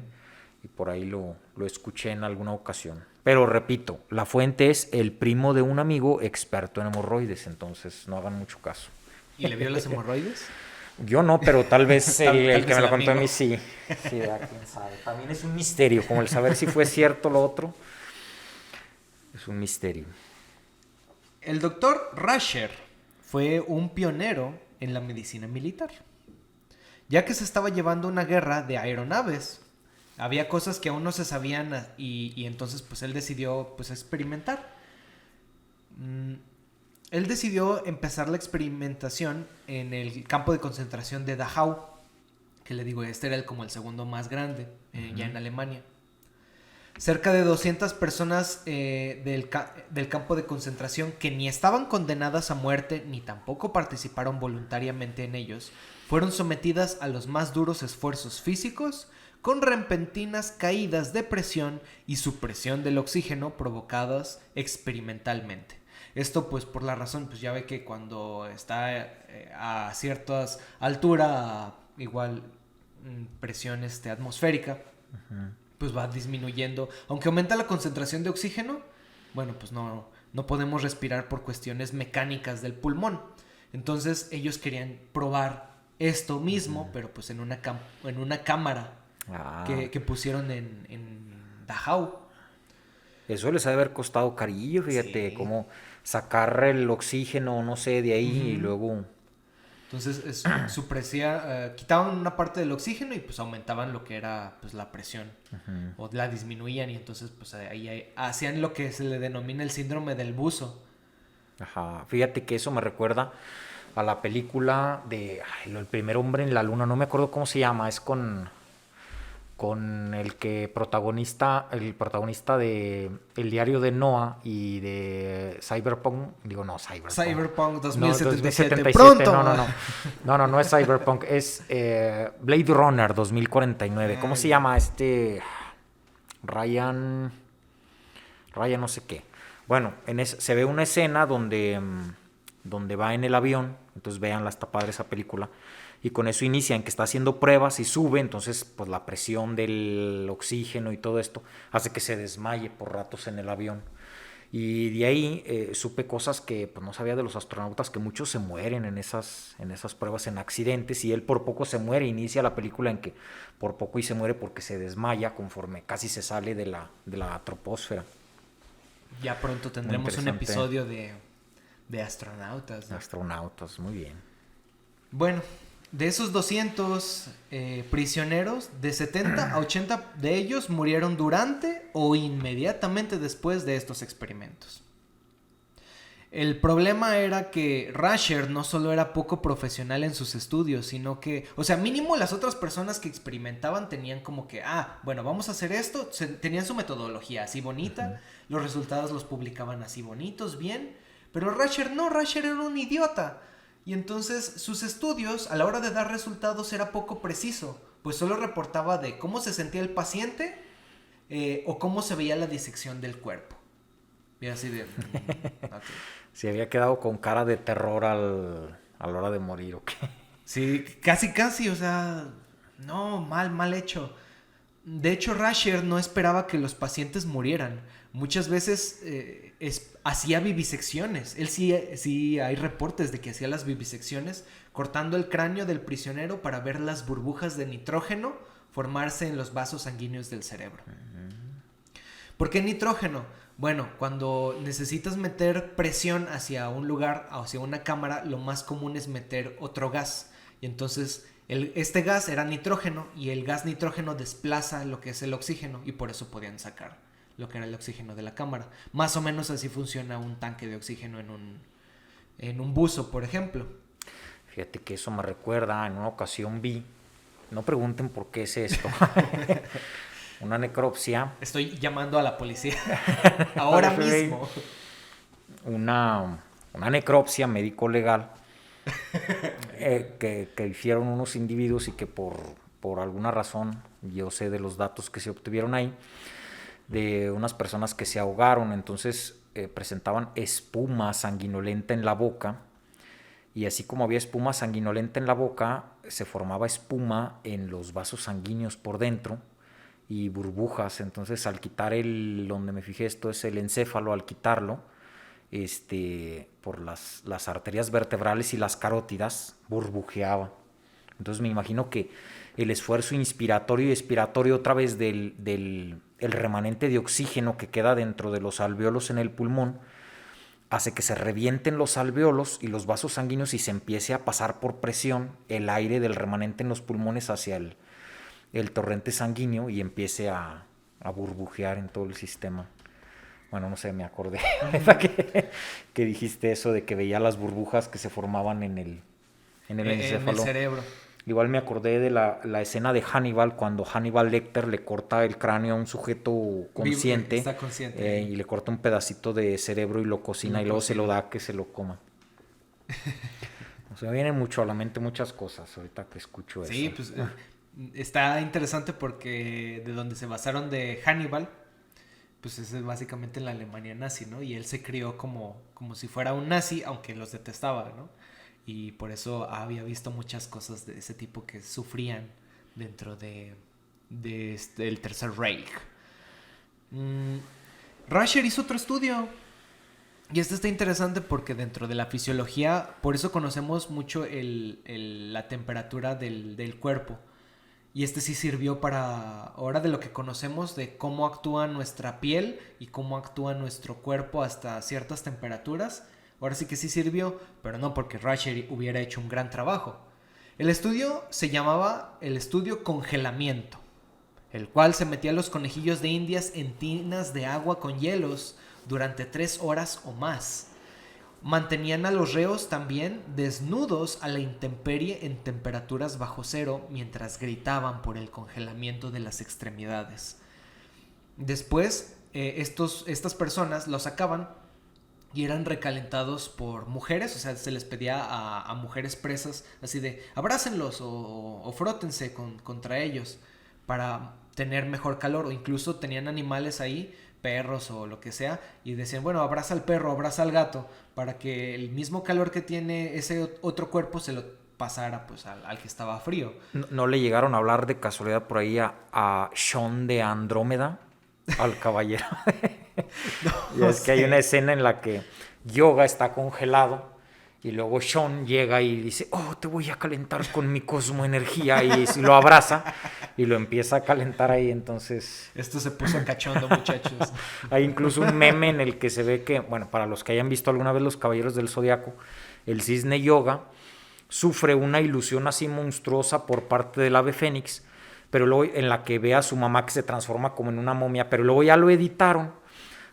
B: y por ahí lo escuché en alguna ocasión. Pero repito, la fuente es el primo de un amigo experto en hemorroides, entonces no hagan mucho caso.
A: ¿Y le vio las hemorroides?
B: Yo no, pero tal vez el
A: vez
B: que me lo contó a
A: amigo.
B: mí sí. Sí, quién sabe. También es un misterio, como el saber si fue cierto lo otro. Es un misterio.
A: El doctor Rasher fue un pionero en la medicina militar. Ya que se estaba llevando una guerra de aeronaves, había cosas que aún no se sabían y entonces pues él decidió pues experimentar. Él decidió empezar la experimentación en el campo de concentración de Dachau, que le digo, este era como el segundo más grande, ya en Alemania. Cerca de 200 personas del campo de concentración que ni estaban condenadas a muerte ni tampoco participaron voluntariamente en ellos, fueron sometidas a los más duros esfuerzos físicos, con repentinas caídas de presión y supresión del oxígeno provocadas experimentalmente. Esto pues por la razón, pues ya ve que cuando está a ciertas alturas, igual presión atmosférica, pues va disminuyendo. Aunque aumenta la concentración de oxígeno, bueno, pues no podemos respirar por cuestiones mecánicas del pulmón. Entonces ellos querían probar esto mismo, pero pues en una cámara que pusieron en Dachau.
B: Eso les ha de haber costado carillo, fíjate,
A: Sí.
B: cómo sacar el oxígeno, no sé, de ahí y luego...
A: Entonces quitaban una parte del oxígeno y pues aumentaban lo que era pues la presión o la disminuían y entonces pues ahí hacían lo que se le denomina el síndrome del buzo.
B: Ajá, fíjate que eso me recuerda a la película de El primer hombre en la luna, no me acuerdo cómo se llama, es con el protagonista de El diario de Noah y de Cyberpunk,
A: Cyberpunk 2077.
B: No,
A: ¡Pronto!
B: No es Cyberpunk, es Blade Runner 2049. ¿Cómo se llama Ryan no sé qué? Bueno, se ve una escena donde va en el avión, entonces véanla, está padre esa película, y con eso inicia en que está haciendo pruebas y sube, entonces pues la presión del oxígeno y todo esto hace que se desmaye por ratos en el avión. Y de ahí supe cosas que pues no sabía de los astronautas, que muchos se mueren en esas pruebas, en accidentes, y él por poco se muere. Inicia la película en que por poco y se muere porque se desmaya conforme casi se sale de la troposfera.
A: Ya pronto tendremos un episodio de astronautas, ¿no?
B: Astronautas, muy bien.
A: Bueno, de esos 200 prisioneros, de 70 a 80 de ellos murieron durante o inmediatamente después de estos experimentos. El problema era que Rasher no solo era poco profesional en sus estudios, sino que, o sea, mínimo las otras personas que experimentaban tenían como que, bueno, vamos a hacer esto, tenían su metodología así bonita, los resultados los publicaban así bonitos, bien, pero Rasher no, Rasher era un idiota. Y entonces sus estudios, a la hora de dar resultados, era poco preciso, pues solo reportaba de cómo se sentía el paciente o cómo se veía la disección del cuerpo. Y así de... Okay.
B: Se había quedado con cara de terror a la hora de morir, ¿o qué?
A: Sí, casi, o sea, no, mal hecho. De hecho, Rasher no esperaba que los pacientes murieran. Muchas veces hacía vivisecciones. Él sí hay reportes de que hacía las vivisecciones cortando el cráneo del prisionero para ver las burbujas de nitrógeno formarse en los vasos sanguíneos del cerebro. ¿Por qué nitrógeno? Bueno, cuando necesitas meter presión hacia un lugar, hacia una cámara, lo más común es meter otro gas. Y entonces este gas era nitrógeno y el gas nitrógeno desplaza lo que es el oxígeno y por eso podían sacar lo que era el oxígeno de la cámara. Más o menos así funciona un tanque de oxígeno en un buzo, por ejemplo.
B: Fíjate que eso me recuerda, en una ocasión vi, no pregunten por qué es esto, una necropsia.
A: Estoy llamando a la policía ahora mismo.
B: Una necropsia médico-legal que hicieron unos individuos y que por alguna razón, yo sé de los datos que se obtuvieron ahí, de unas personas que se ahogaron, entonces presentaban espuma sanguinolenta en la boca, y así como había espuma sanguinolenta en la boca, se formaba espuma en los vasos sanguíneos por dentro y burbujas. Entonces al quitar donde me fijé, esto es el encéfalo, al quitarlo por las arterias vertebrales y las carótidas, burbujeaba. Entonces me imagino que el esfuerzo inspiratorio y expiratorio otra vez del remanente de oxígeno que queda dentro de los alvéolos en el pulmón hace que se revienten los alvéolos y los vasos sanguíneos y se empiece a pasar por presión el aire del remanente en los pulmones hacia el torrente sanguíneo y empiece a burbujear en todo el sistema. Bueno, no sé, me acordé que dijiste eso de que veía las burbujas que se formaban en el encéfalo.
A: En el cerebro.
B: Igual me acordé de la escena de Hannibal, cuando Hannibal Lecter le corta el cráneo a un sujeto consciente,
A: está consciente.
B: Y le corta un pedacito de cerebro y lo cocina y luego se lo da que se lo coma. O sea, me vienen mucho a la mente muchas cosas ahorita que escucho eso.
A: Sí, pues está interesante porque de donde se basaron de Hannibal, pues es básicamente en la Alemania nazi, ¿no? Y él se crió como si fuera un nazi, aunque los detestaba, ¿no? Y por eso había visto muchas cosas de ese tipo que sufrían dentro del Tercer Reich. Rasher hizo otro estudio. Y este está interesante porque dentro de la fisiología, por eso conocemos mucho la temperatura del cuerpo. Y este sí sirvió para, ahora de lo que conocemos de cómo actúa nuestra piel y cómo actúa nuestro cuerpo hasta ciertas temperaturas. Ahora sí que sí sirvió, pero no porque Rasher hubiera hecho un gran trabajo. El estudio se llamaba el estudio congelamiento, el cual se metía a los conejillos de indias en tinas de agua con hielos durante 3 horas o más. Mantenían a los reos también desnudos a la intemperie en temperaturas bajo cero mientras gritaban por el congelamiento de las extremidades. Después, estas personas los sacaban y eran recalentados por mujeres, o sea, se les pedía a mujeres presas así de abrácenlos o frótense contra ellos para tener mejor calor, o incluso tenían animales ahí, perros o lo que sea, y decían, bueno, abraza al perro, abraza al gato, para que el mismo calor que tiene ese otro cuerpo se lo pasara pues al que estaba frío.
B: ¿No le llegaron a hablar de casualidad por ahí a Sean de Andrómeda? Al caballero. Y es que hay una escena en la que Yoga está congelado y luego Sean llega y dice, te voy a calentar con mi cosmoenergía, y lo abraza y lo empieza a calentar ahí. Entonces
A: esto se puso cachondo, muchachos.
B: Hay incluso un meme en el que se ve que, bueno, para los que hayan visto alguna vez Los Caballeros del Zodiaco, el cisne Yoga, sufre una ilusión así monstruosa por parte del ave fénix, pero luego en la que ve a su mamá que se transforma como en una momia, pero luego ya lo editaron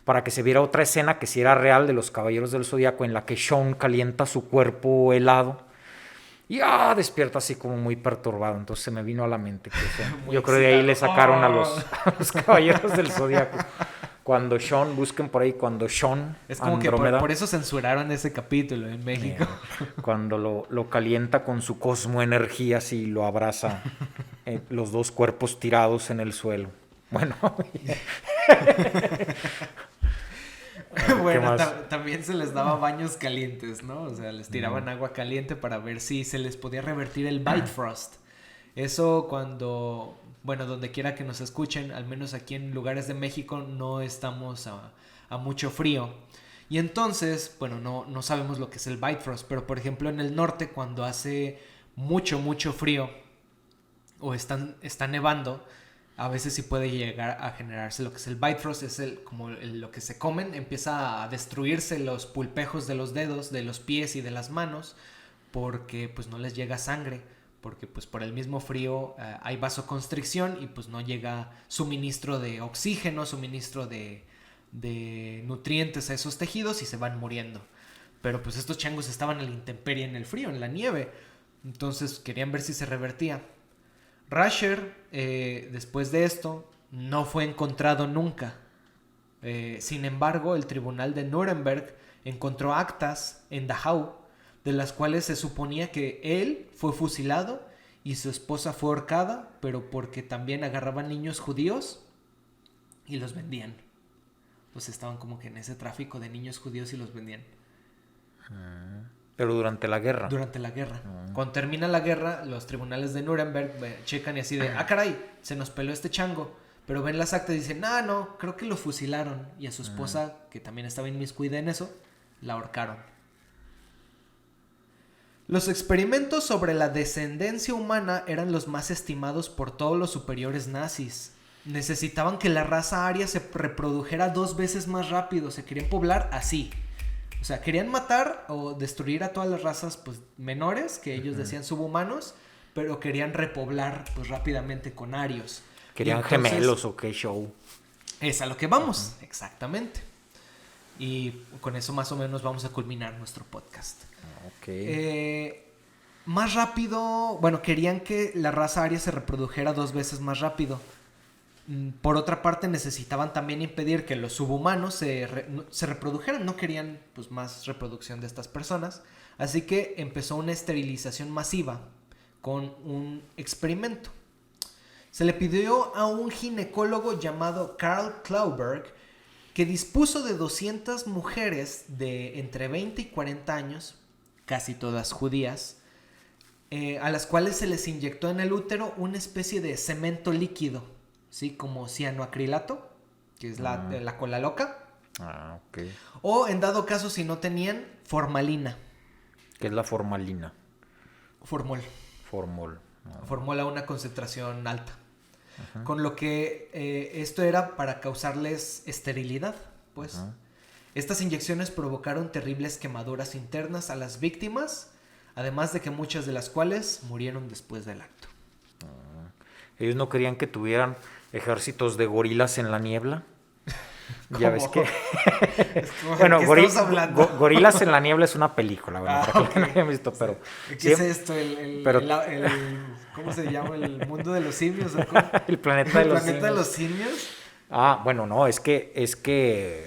B: para que se viera otra escena que sí era real de los Caballeros del Zodíaco, en la que Sean calienta su cuerpo helado y despierta así como muy perturbado. Entonces se me vino a la mente que yo creo que de ahí le sacaron a los Caballeros del Zodíaco. Cuando Sean, busquen por ahí, cuando Sean
A: es como Andrómeda, que por eso censuraron ese capítulo en México.
B: Cuando lo calienta con su cosmoenergía y lo abraza, los dos cuerpos tirados en el suelo. Bueno.
A: Bueno, también se les daba baños calientes, ¿no? O sea, les tiraban agua caliente para ver si se les podía revertir el Bifrost. Eso cuando, bueno, donde quiera que nos escuchen, al menos aquí en lugares de México no estamos a mucho frío. Y entonces, bueno, no sabemos lo que es el Bifrost, pero por ejemplo en el norte cuando hace mucho frío o está nevando, a veces sí puede llegar a generarse lo que es el Bifrost, es lo que se comen, empieza a destruirse los pulpejos de los dedos, de los pies y de las manos, porque pues no les llega sangre, porque pues por el mismo frío hay vasoconstricción y pues no llega suministro de oxígeno, suministro de nutrientes a esos tejidos y se van muriendo. Pero pues estos changos estaban a la intemperie en el frío, en la nieve, entonces querían ver si se revertía. Rasher, después de esto, no fue encontrado nunca. Sin embargo, el tribunal de Nuremberg encontró actas en Dachau, de las cuales se suponía que él fue fusilado y su esposa fue ahorcada, pero porque también agarraban niños judíos y los vendían. Pues estaban como que en ese tráfico de niños judíos y los vendían.
B: Pero durante la guerra.
A: Durante la guerra. Cuando termina la guerra, los tribunales de Nuremberg checan y así de, caray, se nos peló este chango. Pero ven las actas y dicen, no, creo que lo fusilaron. Y a su esposa, que también estaba inmiscuida en eso, la ahorcaron. Los experimentos sobre la descendencia humana eran los más estimados por todos los superiores nazis. Necesitaban que la raza aria se reprodujera 2 veces más rápido. Se querían poblar así. O sea, querían matar o destruir a todas las razas pues, menores, que ellos decían subhumanos, pero querían repoblar pues, rápidamente con arios.
B: ¿Querían entonces, gemelos o qué show?
A: Es a lo que vamos, exactamente. Y con eso más o menos vamos a culminar nuestro podcast. Más rápido, bueno, querían que la raza aria se reprodujera 2 veces más rápido. Por otra parte, necesitaban también impedir que los subhumanos se reprodujeran. No querían pues, más reproducción de estas personas. Así que empezó una esterilización masiva con un experimento. Se le pidió a un ginecólogo llamado Karl Klauberg que dispuso de 200 mujeres de entre 20 y 40 años, casi todas judías, a las cuales se les inyectó en el útero una especie de cemento líquido. ¿Sí? Como cianoacrilato, que es la cola loca.
B: Okay.
A: O en dado caso, si no tenían, formalina.
B: ¿Qué es la formalina?
A: Formol. Formol a una concentración alta. Con lo que esto era para causarles esterilidad, pues. Estas inyecciones provocaron terribles quemaduras internas a las víctimas, además de que muchas de las cuales murieron después del acto.
B: Ellos no querían que tuvieran ejércitos de gorilas en la niebla. Ya ves que... bueno, Gorilas en la niebla es una película, bueno, para que no hayan visto, pero...
A: ¿Qué es esto? ¿Cómo se llama? ¿El mundo de los simios?
B: El planeta de los
A: simios.
B: Bueno, no, es que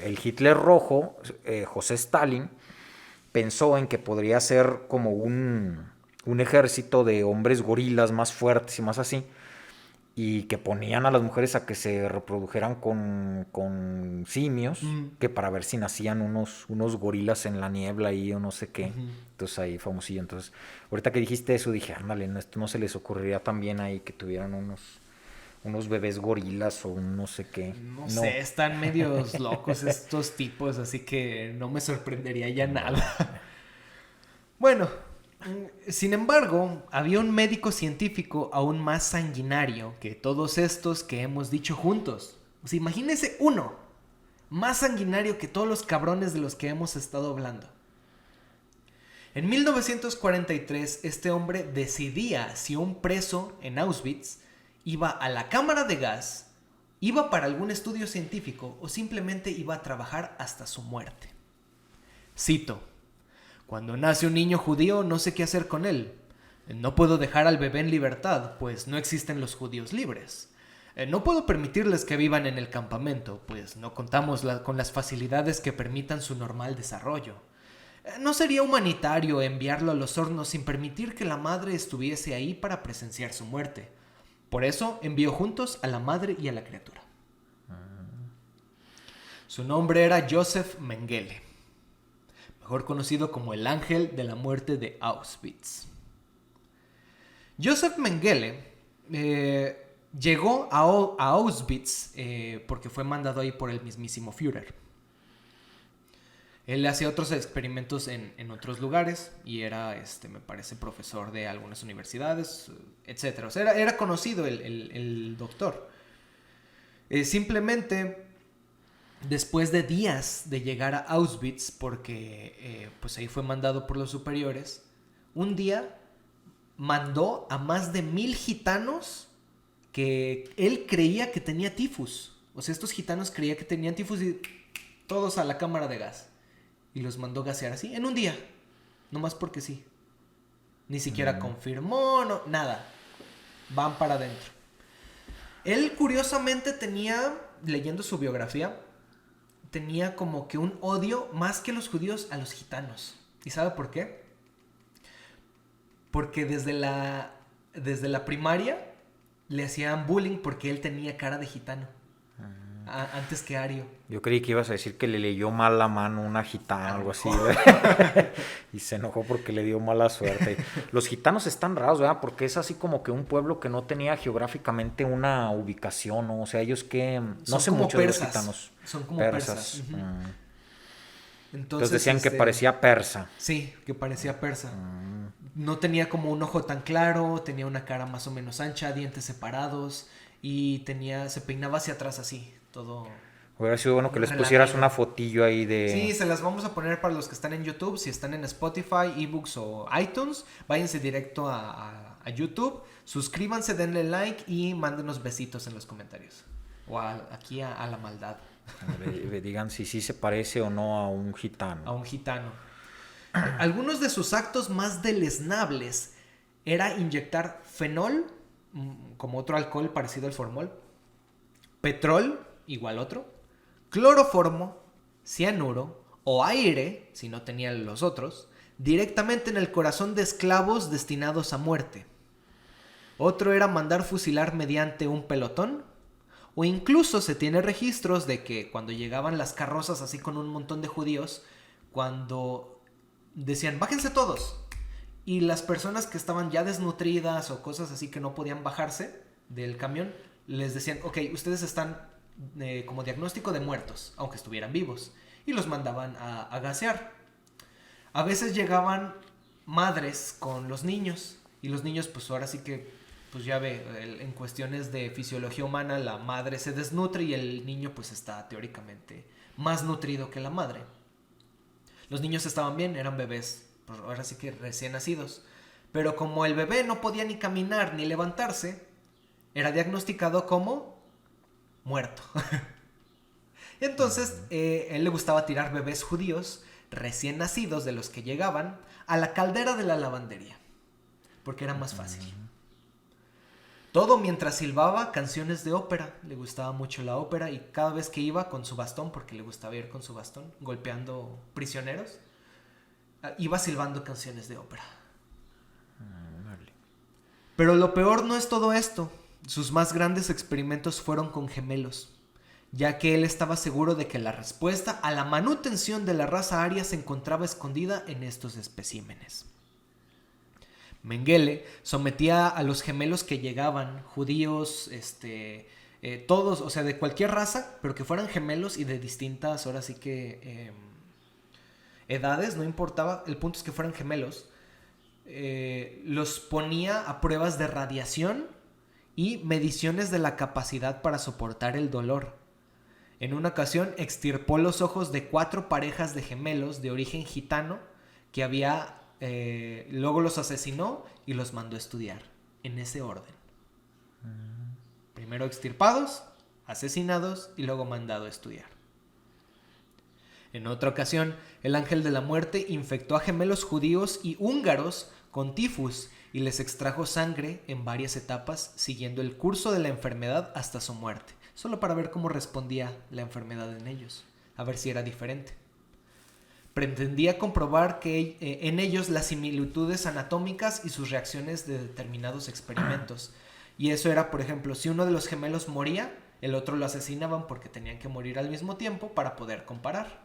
B: el Hitler rojo, José Stalin, pensó en que podría ser como un ejército de hombres gorilas más fuertes y más así, y que ponían a las mujeres a que se reprodujeran con simios, que para ver si nacían unos gorilas en la niebla ahí o no sé qué. Entonces ahí famosillo. Entonces, ahorita que dijiste eso, dije, ándale, esto no se les ocurriría también ahí que tuvieran unos bebés gorilas o un no sé qué.
A: No sé, están medios locos estos tipos, así que no me sorprendería ya nada. Bueno, sin embargo, había un médico científico aún más sanguinario que todos estos que hemos dicho juntos. O sea, imagínense uno, más sanguinario que todos los cabrones de los que hemos estado hablando. En 1943, este hombre decidía si un preso en Auschwitz iba a la cámara de gas, iba para algún estudio científico o simplemente iba a trabajar hasta su muerte. Cito: cuando nace un niño judío no sé qué hacer con él. No puedo dejar al bebé en libertad, pues no existen los judíos libres. No puedo permitirles que vivan en el campamento, pues no contamos con las facilidades que permitan su normal desarrollo. No sería humanitario enviarlo a los hornos sin permitir que la madre estuviese ahí para presenciar su muerte. Por eso envió juntos a la madre y a la criatura. Su nombre era Joseph Mengele, mejor conocido como el ángel de la muerte de Auschwitz. Joseph Mengele llegó a Auschwitz porque fue mandado ahí por el mismísimo Führer. Él hacía otros experimentos en otros lugares y era, me parece, profesor de algunas universidades, etc. O sea, era conocido el doctor. Simplemente, después de días de llegar a Auschwitz, porque pues ahí fue mandado por los superiores, un día mandó a más de 1,000 gitanos que él creía que tenía tifus. O sea, estos gitanos creían que tenían tifus y todos a la cámara de gas. Y los mandó gasear así, en un día. Nomás porque sí. Ni siquiera confirmó, no, nada. Van para adentro. Él, curiosamente, tenía, leyendo su biografía, tenía como que un odio, más que los judíos, a los gitanos. ¿Y sabe por qué? Porque desde la primaria le hacían bullying porque él tenía cara de gitano. Antes que ario.
B: Yo creí que ibas a decir que le leyó mal la mano una gitana o algo así. Y se enojó porque le dio mala suerte. Los gitanos están raros, ¿verdad? Porque es así como que un pueblo que no tenía geográficamente una ubicación, ¿no? O sea, ellos que... No sé mucho de los gitanos.
A: Son como persas.
B: Uh-huh. Entonces decían que parecía persa.
A: Sí, que parecía persa. No tenía como un ojo tan claro, tenía una cara más o menos ancha, dientes separados y se peinaba hacia atrás así, todo.
B: Hubiera sido bueno que les pusieras una fotillo ahí de...
A: Sí, se las vamos a poner para los que están en YouTube. Si están en Spotify, eBooks o iTunes, váyanse directo a YouTube, suscríbanse, denle like y mándenos besitos en los comentarios. O aquí a la maldad.
B: Digan si sí se parece o no a un gitano.
A: A un gitano. Algunos de sus actos más deleznables era inyectar fenol, como otro alcohol parecido al formol, petrol, igual otro, cloroformo, cianuro o aire, si no tenían los otros, directamente en el corazón de esclavos destinados a muerte. Otro era mandar fusilar mediante un pelotón, o incluso se tiene registros de que cuando llegaban las carrozas así con un montón de judíos, cuando decían, bájense todos, y las personas que estaban ya desnutridas o cosas así que no podían bajarse del camión, les decían, ok, ustedes están como diagnóstico de muertos, aunque estuvieran vivos, y los mandaban a gasear. A veces llegaban madres con los niños, y los niños pues ahora sí que, pues ya ve, en cuestiones de fisiología humana, la madre se desnutre y el niño pues está teóricamente más nutrido que la madre. Los niños estaban bien, eran bebés, pues ahora sí que recién nacidos, pero como el bebé no podía ni caminar ni levantarse, era diagnosticado como muerto. Entonces, él le gustaba tirar bebés judíos recién nacidos de los que llegaban a la caldera de la lavandería, porque era más fácil. Todo mientras silbaba canciones de ópera. Le gustaba mucho la ópera y cada vez que iba con su bastón, porque le gustaba ir con su bastón, golpeando prisioneros, iba silbando canciones de ópera. Pero lo peor no es todo esto. Sus más grandes experimentos fueron con gemelos, ya que él estaba seguro de que la respuesta a la manutención de la raza aria se encontraba escondida en estos especímenes. Mengele sometía a los gemelos que llegaban, judíos, todos, o sea, de cualquier raza, pero que fueran gemelos y de distintas, ahora sí que, edades, no importaba, el punto es que fueran gemelos. Los ponía a pruebas de radiación y mediciones de la capacidad para soportar el dolor. En una ocasión extirpó los ojos de 4 parejas de gemelos de origen gitano que había luego los asesinó y los mandó a estudiar, en ese orden. Primero extirpados, asesinados y luego mandado a estudiar. En otra ocasión, el ángel de la muerte infectó a gemelos judíos y húngaros con tifus y les extrajo sangre en varias etapas, siguiendo el curso de la enfermedad hasta su muerte, solo para ver cómo respondía la enfermedad en ellos, a ver si era diferente. Pretendía comprobar que en ellos las similitudes anatómicas y sus reacciones de determinados experimentos. Y eso era, por ejemplo, si uno de los gemelos moría, el otro lo asesinaban porque tenían que morir al mismo tiempo para poder comparar.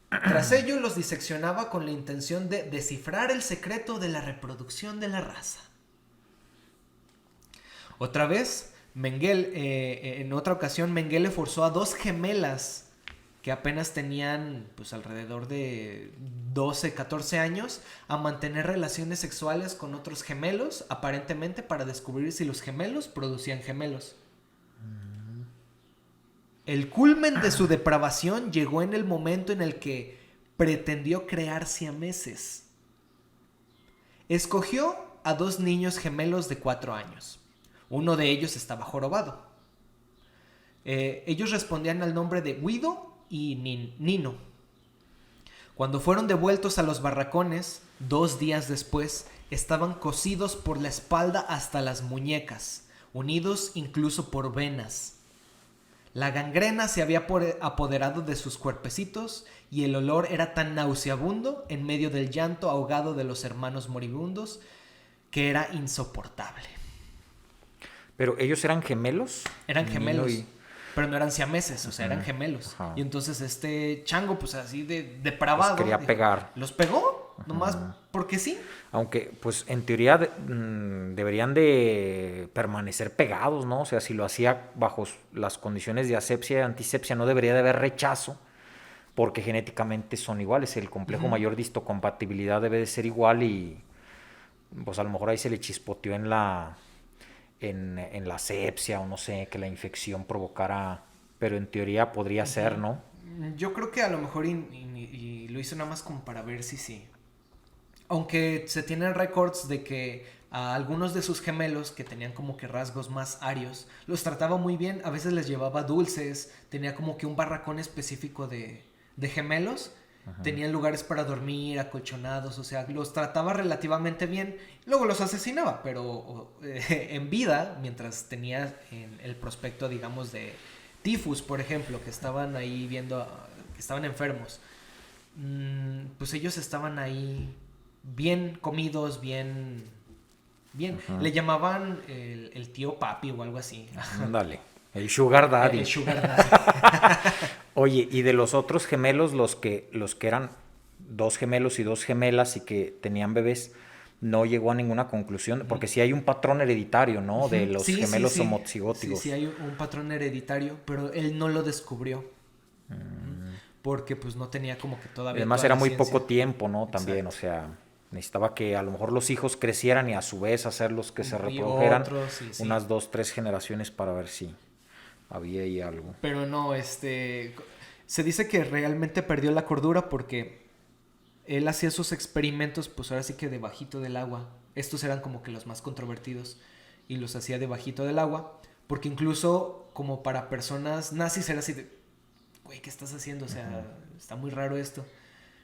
A: Tras ello los diseccionaba con la intención de descifrar el secreto de la reproducción de la raza. Otra vez, en otra ocasión, Mengele forzó a 2 gemelas que apenas tenían pues alrededor de 12, 14 años a mantener relaciones sexuales con otros gemelos, aparentemente para descubrir si los gemelos producían gemelos. El culmen de su depravación llegó en el momento en el que pretendió crear siameses. Escogió a 2 niños gemelos de 4 años. Uno de ellos estaba jorobado. Ellos respondían al nombre de Guido y Nino. Cuando fueron devueltos a los barracones, 2 días después, estaban cosidos por la espalda hasta las muñecas, unidos incluso por venas. La gangrena se había apoderado de sus cuerpecitos y el olor era tan nauseabundo en medio del llanto ahogado de los hermanos moribundos que era insoportable.
B: ¿Pero ellos eran gemelos?
A: Eran gemelos, pero no eran siameses, o sea, eran gemelos.
B: Ajá.
A: Y entonces este chango, pues así de depravado,
B: Los quería pegar.
A: ¿Los pegó? Nomás porque sí.
B: Aunque, pues, en teoría deberían de permanecer pegados, ¿no? O sea, si lo hacía bajo las condiciones de asepsia y antisepsia, no debería de haber rechazo, porque genéticamente son iguales. El complejo mayor de histocompatibilidad debe de ser igual y, pues, a lo mejor ahí se le chispoteó en la asepsia o no sé, que la infección provocara, pero en teoría podría ser, ¿no?
A: Yo creo que a lo mejor y lo hizo nada más como para ver si sí. Aunque se tienen récords de que a algunos de sus gemelos que tenían como que rasgos más arios, los trataba muy bien, a veces les llevaba dulces, tenía como que un barracón específico de gemelos, tenían lugares para dormir, acolchonados, o sea, los trataba relativamente bien, luego los asesinaba, pero en vida, mientras tenía el prospecto, digamos, de tifus, por ejemplo, que estaban ahí viendo, que estaban enfermos, pues ellos estaban ahí bien comidos, bien. Le llamaban el tío papi o algo así.
B: Dale, el sugar daddy.
A: El sugar daddy.
B: Oye, y de los otros gemelos, los que eran 2 gemelos y 2 gemelas y que tenían bebés, no llegó a ninguna conclusión, porque sí hay un patrón hereditario, ¿no? De los gemelos homocigóticos.
A: Sí, hay un patrón hereditario, pero él no lo descubrió. Porque pues no tenía como que todavía.
B: Además era muy poco tiempo, ¿no? También,
A: Exacto.
B: o sea, necesitaba que a lo mejor los hijos crecieran y a su vez hacerlos que se reprodujeran unas 2, 3 generaciones para ver si había ahí algo.
A: Pero no, se dice que realmente perdió la cordura porque él hacía sus experimentos, pues ahora sí que debajito del agua. Estos eran como que los más controvertidos y los hacía debajito del agua, porque incluso como para personas nazis era así de, güey, ¿qué estás haciendo? O sea, está muy raro esto.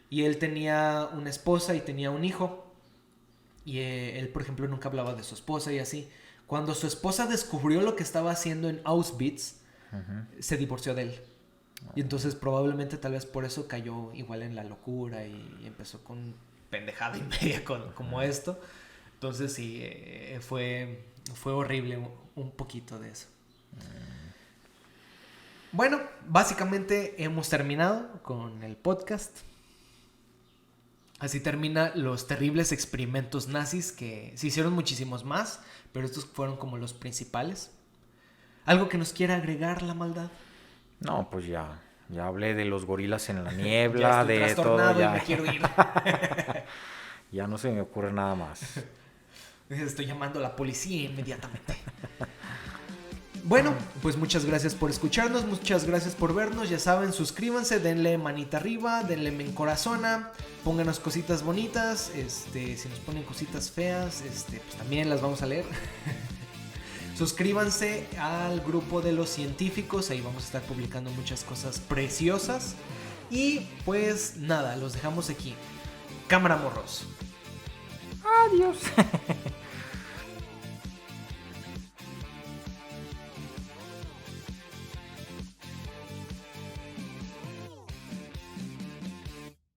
A: Y él tenía una esposa y tenía un hijo. Y él, por ejemplo, nunca hablaba de su esposa y así. Cuando su esposa descubrió lo que estaba haciendo en Auschwitz, se divorció de él. Y entonces probablemente tal vez por eso cayó igual en la locura y empezó con pendejada y media como esto. Entonces sí, fue horrible un poquito de eso. Bueno, básicamente hemos terminado con el podcast. Así termina los terribles experimentos nazis, que se hicieron muchísimos más, pero estos fueron como los principales. ¿Algo que nos quiera agregar la maldad?
B: No, pues ya hablé de los gorilas en la niebla, de todo.
A: Ya me quiero ir.
B: Ya no se me ocurre nada más.
A: Estoy llamando a la policía inmediatamente. Bueno, pues muchas gracias por escucharnos, muchas gracias por vernos. Ya saben, suscríbanse, denle manita arriba, denle en corazona, pónganos cositas bonitas. Si nos ponen cositas feas, pues también las vamos a leer. Suscríbanse al grupo de los científicos, ahí vamos a estar publicando muchas cosas preciosas. Y pues nada, los dejamos aquí. Cámara, morros.
B: Adiós.